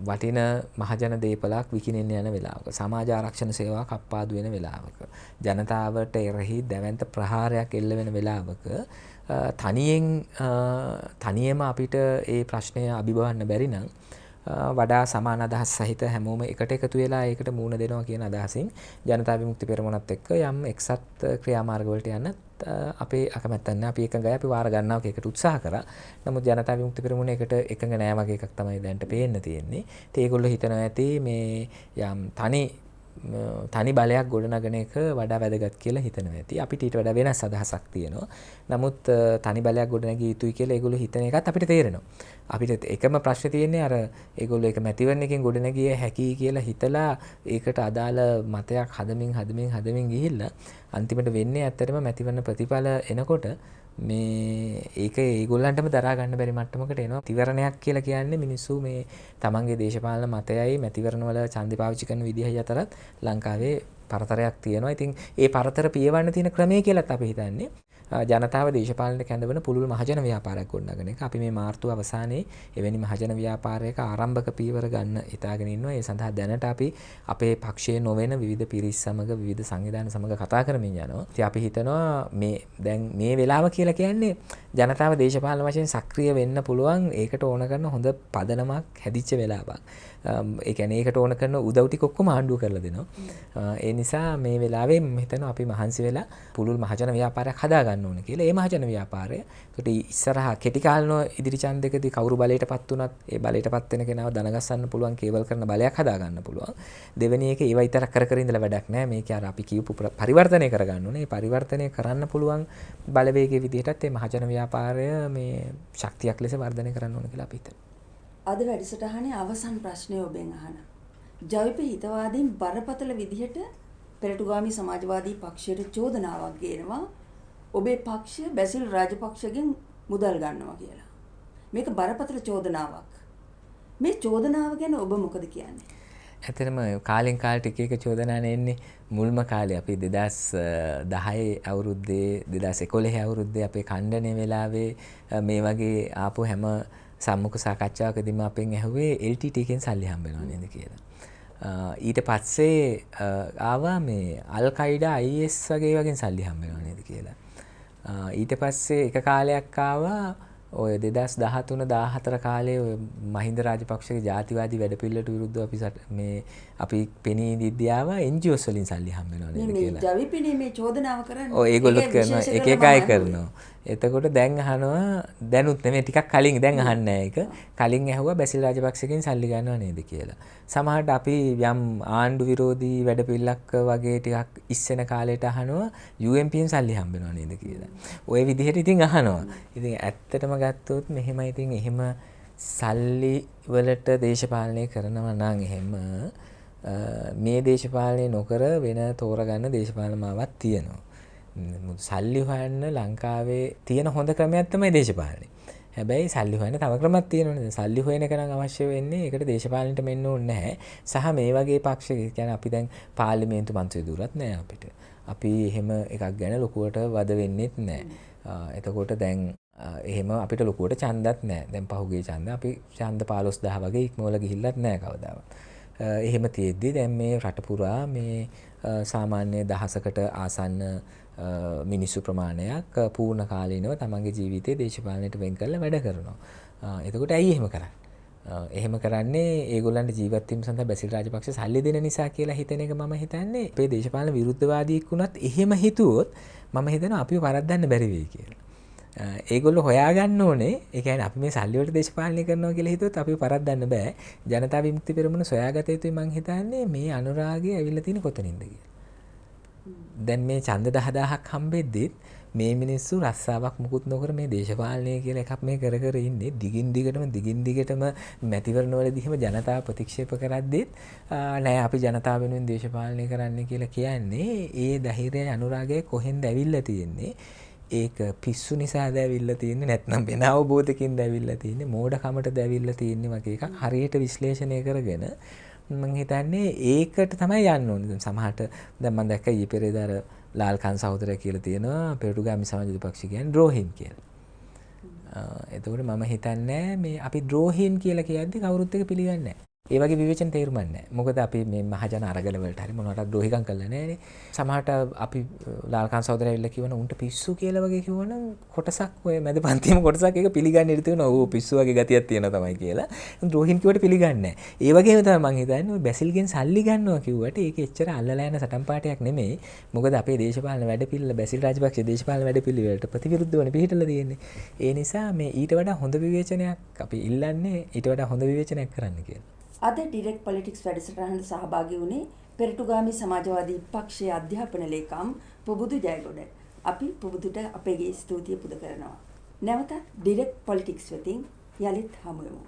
වටින මහජන දේපලක් විකිනෙන්න යන වෙලාවක සමාජ ආරක්ෂණ සේවාවක් අප්පාදු වෙන වෙලාවක ජනතාවට එරෙහි දැවැන්ත ප්‍රහාරයක් එල්ල වෙන වෙලාවක තනියම අපිට ඒ ප්‍රශ්නය අභිබවන්න බැරි නම් වඩා සමාන අදහස් සහිත හැමෝම එකට එකතු වෙලා ඒකට මූණ දෙනවා කියන අදහසින් ජනතා විමුක්ති පෙරමුණත් එක්ක යම් එක්සත් ක්‍රියාමාර්ගවලට යන්න අපේ අකමැත්තක් නැහැ. අපි එකඟයි. අපි වාර ගන්නවා ඒකට උත්සාහ කරා. නමුත් ජනතා විමුක්ති පෙරමුණ එකට එකඟ නැහැ වගේ එකක් තමයි දැන්ට පේන්න තියෙන්නේ. ඒත් ඒගොල්ලෝ හිතනවා ඇති මේ යම් තනි බලයක් ගොඩනගන එක වඩා වැදගත් කියලා හිතනවා ඇති. අපිට ඊට වඩා වෙනස් අදහසක් තියෙනවා. නමුත් තනි බලයක් ගොඩනගිය යුතුයි කියලා ඒගොල්ලෝ හිතන එකත් අපිට තේරෙනවා. අපිට එකම ප්‍රශ්නේ තියෙන්නේ අර ඒගොල්ලෝ එක මැතිවරණයකින් ගොඩනගිය හැකි කියලා හිතලා ඒකට අදාළ මතයක් හදමින් ගිහිල්ලා අන්තිමට වෙන්නේ ඇත්තටම මැතිවරණ ප්‍රතිඵල එනකොට මේ ඒක ඒගොල්ලන්ටම දරා ගන්න බැරි මට්ටමකට එනවා. මැතිවරණයක් කියලා කියන්නේ මිනිස්සු මේ තමන්ගේ දේශපාලන මතයයි මැතිවරණවල ඡන්දය පාවිච්චි කරන විදිහයි අතරත් ලංකාවේ පරතරයක් තියෙනවා. ඉතින් ඒ පරතර පියවන්න තියෙන ක්‍රමය කියලාත් අපි හිතන්නේ ජනතාව දේශපාලනයට කැඳවන පුළුල් මහජන ව්‍යාපාරයක් ගොඩනගන එක. අපි මේ මාර්තු අවසානයේ එවැනි මහජන ව්‍යාපාරයක ආරම්භක පියවර ගන්න හිතාගෙන ඉන්නවා. ඒ සඳහා දැනට අපි අපේ පක්ෂයේ නොවන විවිධ පිරිස් සමග විවිධ සංවිධාන සමග කතා කරමින් යනවා. ඉතින් අපි හිතනවා දැන් මේ වෙලාව කියලා කියන්නේ ජනතාව දේශපාලන වශයෙන් සක්‍රිය වෙන්න පුළුවන්. ඒකට ඕන කරන හොඳ පදනමක් හැදිච්ච වෙලාවක්. ඒ කියන්නේ ඒකට ඕන කරන උදව් ටික ඔක්කොම ආණ්ඩුව කරලා දෙනවා. ඒ නිසා මේ වෙලාවේ මම හිතනවා අපි මහන්සි වෙලා පුළුල් මහජන ව්‍යාපාරයක් හදා ගන්න ඕන කියලා. ඒ මහජන ව්‍යාපාරය ඒකට ඉස්සරහා කෙටි කාලන ඉදිරි ඡන්දකදී කවුරු බලයටපත් වුණත් ඒ බලයටපත් වෙන කෙනාව දනගස්සන්න පුළුවන් කේබල් කරන බලයක් හදා ගන්න පුළුවන්. දෙවෙනි එක ඒව විතරක් කර ඉඳලා වැඩක් නැහැ. මේක අර අපි කියපු පරිවර්තනය කරගන්න ඕනේ. ඒ පරිවර්තනය කරන්න පුළුවන් බලවේගයේ විදිහටත් මේ මහජන ව්‍යාපාරය මේ ශක්තියක් ලෙස වර්ධනය කරන්න ඕන කියලා අපි හිතනවා. අද වැඩසටහනේ අවසන් ප්‍රශ්නය ඔබෙන් අහන. ජවිපේ හිතවාදීන් බරපතල විදිහට පෙරටුගාමී සමාජවාදී පක්ෂයට චෝදනාවක් ගේනවා. ඔබේ පක්ෂය බැසිල් රාජපක්ෂගෙන් මුදල් ගන්නවා කියලා. මේක බරපතල චෝදනාවක්. මේ චෝදනාව ගැන ඔබ මොකද කියන්නේ? ඇත්තටම කාලෙන් කාලට එක චෝදනා එන්නේ. මුල්ම කාලේ අපි 2010 අවුරුද්දේ 2011 අවුරුද්දේ අපේ ඛණ්ඩනය වෙලාවේ මේ වගේ ආපු හැම සම්මුඛ සාකච්ඡාවකදීම අපෙන් ඇහුවේ LTT එකෙන් සල්ලි හම්බ වෙනව නේද කියලා. ඊට පස්සේ ආවා මේ අල් කයිඩා IS වගේ සල්ලි හම්බ වෙනවා නේද කියලා. ඊට පස්සේ එක කාලයක් ආවා ඔය 2013 14 කාලේ ඔය මහින්ද රාජපක්ෂගේ ජාතිවාදී වැඩපිළිවෙලට විරුද්ධව අපි පෙනී දිද්දියාව NGOs වලින් සල්ලි හම්බ වෙනවා නේද කියලා. මේ ජවිපෙනේ මේ චෝදනාව කරන්නේ. ඔය ඒගොල්ලොත් කරනවා එක එක අය කරනවා. එතකොට දැන් අහනවා දැනුත් නෙමෙයි ටිකක් කලින් දැන් අහන්නේ නැහැ ඒක. කලින් ඇහුවා බැසිල් රාජපක්ෂගෙන් සල්ලි ගන්නව නේද කියලා. සමහරට අපි යම් ආණ්ඩු විරෝධී වැඩපිළිවෙලක් වගේ ටිකක් ඉස්සෙන කාලේට අහනවා UMPෙන් සල්ලි හම්බ වෙනව නේද කියලා. ওই විදිහට ඉතින් අහනවා. ඉතින් ඇත්තටම ගත්තොත් මෙහෙම ඉතින් එහෙම සල්ලි වලට දේශපාලනය කරනවා නම් එහෙම මේ දේශපාලනය නොකර වෙන තෝරගන්න දේශපාලන මාවක් තියෙනවා. සල්ලි හොයන්න ලංකාවේ තියෙන හොඳ ක්‍රමයක් තමයි දේශපාලනය. හැබැයි සල්ලි හොයන්න තව ක්‍රමයක් තියෙනවනේ. සල්ලි හොයන එක නම් අවශ්‍ය වෙන්නේ ඒකට දේශපාලනයට මෙන්න ඕනේ නැහැ. සහ මේ වගේ පක්ෂ කියන්නේ අපි දැන් පාර්ලිමේන්තු මන්ත්‍රී දුරත් නැහැ අපිට. අපි එහෙම එකක් ගැන ලොකුවට වද වෙන්නෙත් නැහැ. එතකොට දැන් එහෙම අපිට ලොකුවට ඡන්දත් නැහැ. දැන් පහුගිය ඡන්ද අපි ඡන්ද 15000 වගේ ඉක්මවල ගිහිල්ලත් නැහැ කවදාවත්. එහෙම තියෙද්දි දැන් මේ රට පුරා මේ සාමාන්‍ය දහසකට ආසන්න මිනිස්සු ප්‍රමාණයක් පූර්ණ කාලීනව තමන්ගේ ජීවිතේ දේශපාලනයට වෙන් කරලා වැඩ කරනවා. එතකොට ඇයි එහෙම කරන්නේ? එහෙම කරන්නේ ඒගොල්ලන්ට ජීවත් වීම සඳහා බැසිල් රාජපක්ෂ සල්ලි දෙන නිසා කියලා හිතන එක මම හිතන්නේ. අපේ දේශපාලන විරුද්ධවාදීෙක් වුණත් එහෙම හිතුවොත් මම හිතනවා අපිව වරද්දන්න බැරි වෙයි කියලා. ඒගොල්ලෝ හොයාගන්න ඕනේ. ඒ කියන්නේ අපි මේ සල්ලි වලට දේශපාලනය කරනවා කියලා හිතුවොත් අපිව වරද්දන්න බෑ. ජනතා විමුක්ති පෙරමුණ සොයාගත යුතුයි මං හිතන්නේ මේ අනුරාගය ඇවිල්ලා තියෙන කොතනින්ද කියලා. දැන් මේ ඡන්ද 10000ක් හම්බෙද්දිත් මේ මිනිස්සු රස්සාවක් මුකුත් නොකර මේ දේශපාලනය කියලා එකක් මේ කර ඉන්නේ දිගින් දිගටම මැතිවරණ වලදීම ජනතාව ප්‍රතික්ෂේප කරද්දිත් නෑ අපි ජනතාව වෙනුවෙන් දේශපාලනය කරන්න කියලා කියන්නේ ඒ ධෛර්යය අනුරාගය කොහෙන්ද ඇවිල්ලා තියෙන්නේ? ඒක පිස්සු නිසාද ඇවිල්ලා තියෙන්නේ නැත්නම් වෙන අවබෝධකින්ද ඇවිල්ලා තියෙන්නේ මෝඩකමටද ඇවිල්ලා තියෙන්නේ වගේ එකක් හරියට විශ්ලේෂණය කරගෙන මම හිතන්නේ ඒකට තමයි යන්න ඕනේ. සමහරට දැන් මම දැක්ක ඊ පෙරේදා අර ලාල්කන් සහෝදරය කියලා තියෙනවා පෙරටුගාමි සමාජ විපක්ෂ කියන්නේ ද්‍රෝහීන් කියලා. එතකොට මම හිතන්නේ මේ අපි ද්‍රෝහීන් කියලා කියද්දි කවුරුත් එක පිළිගන්නේ නැහැ. ඒ වගේ විවේචන තේරුමක් නැහැ. මොකද අපි මේ මහජන අරගල වලට හරි මොනවටත් ද්‍රෝහිකම් කළා නෑනේ. සමහරට අපි ලාල්කන් සහෝදරය ඇවිල්ලා කිව්වන උන්ට පිස්සු කියලා වගේ කිව්වනම් කොටසක් ඔය මැද පන්තියේම කොටසක් ඒක පිළිගන්නේ ඉඳී තියෙනවා. ඕ පිස්සු වගේ ගතියක් තියෙනවා තමයි කියලා. ද්‍රෝහින් කිව්වට පිළිගන්නේ නැහැ. ඒ වගේම තමයි මම හිතන්නේ ඔය බැසිල්ගෙන් සල්ලි ගන්නවා කිව්වට ඒක එච්චර අල්ලලා යන සටන් පාටයක් නෙමෙයි. මොකද අපේ දේශපාලන වැඩපිළිවෙල බැසිල් රාජපක්ෂ දේශපාලන වැඩපිළිවෙලට ප්‍රතිවිරුද්ධවනේ පිළිහිටලා තියෙන්නේ. ඒ නිසා මේ ඊට වඩා හොඳ විවේචනයක් අපි ඉල්ලන්නේ ඊට වඩා හොඳ විවේචනයක් කරන්න කියලා. අද ඩිරෙක්ට් පොලිටික්ස් වැඩසටහනට සහභාගී වුණේ පෙරටුගාමි සමාජවාදී පක්ෂයේ අධ්‍යාපන ලේකම් පුබුදු ජයගොඩ. අපි පුබුදුට අපගේ ස්තුතිය පුද කරනවා. නැවත ඩිරෙක්ට් පොලිටික්ස් වෙතින් යලිත් හමු වෙමු.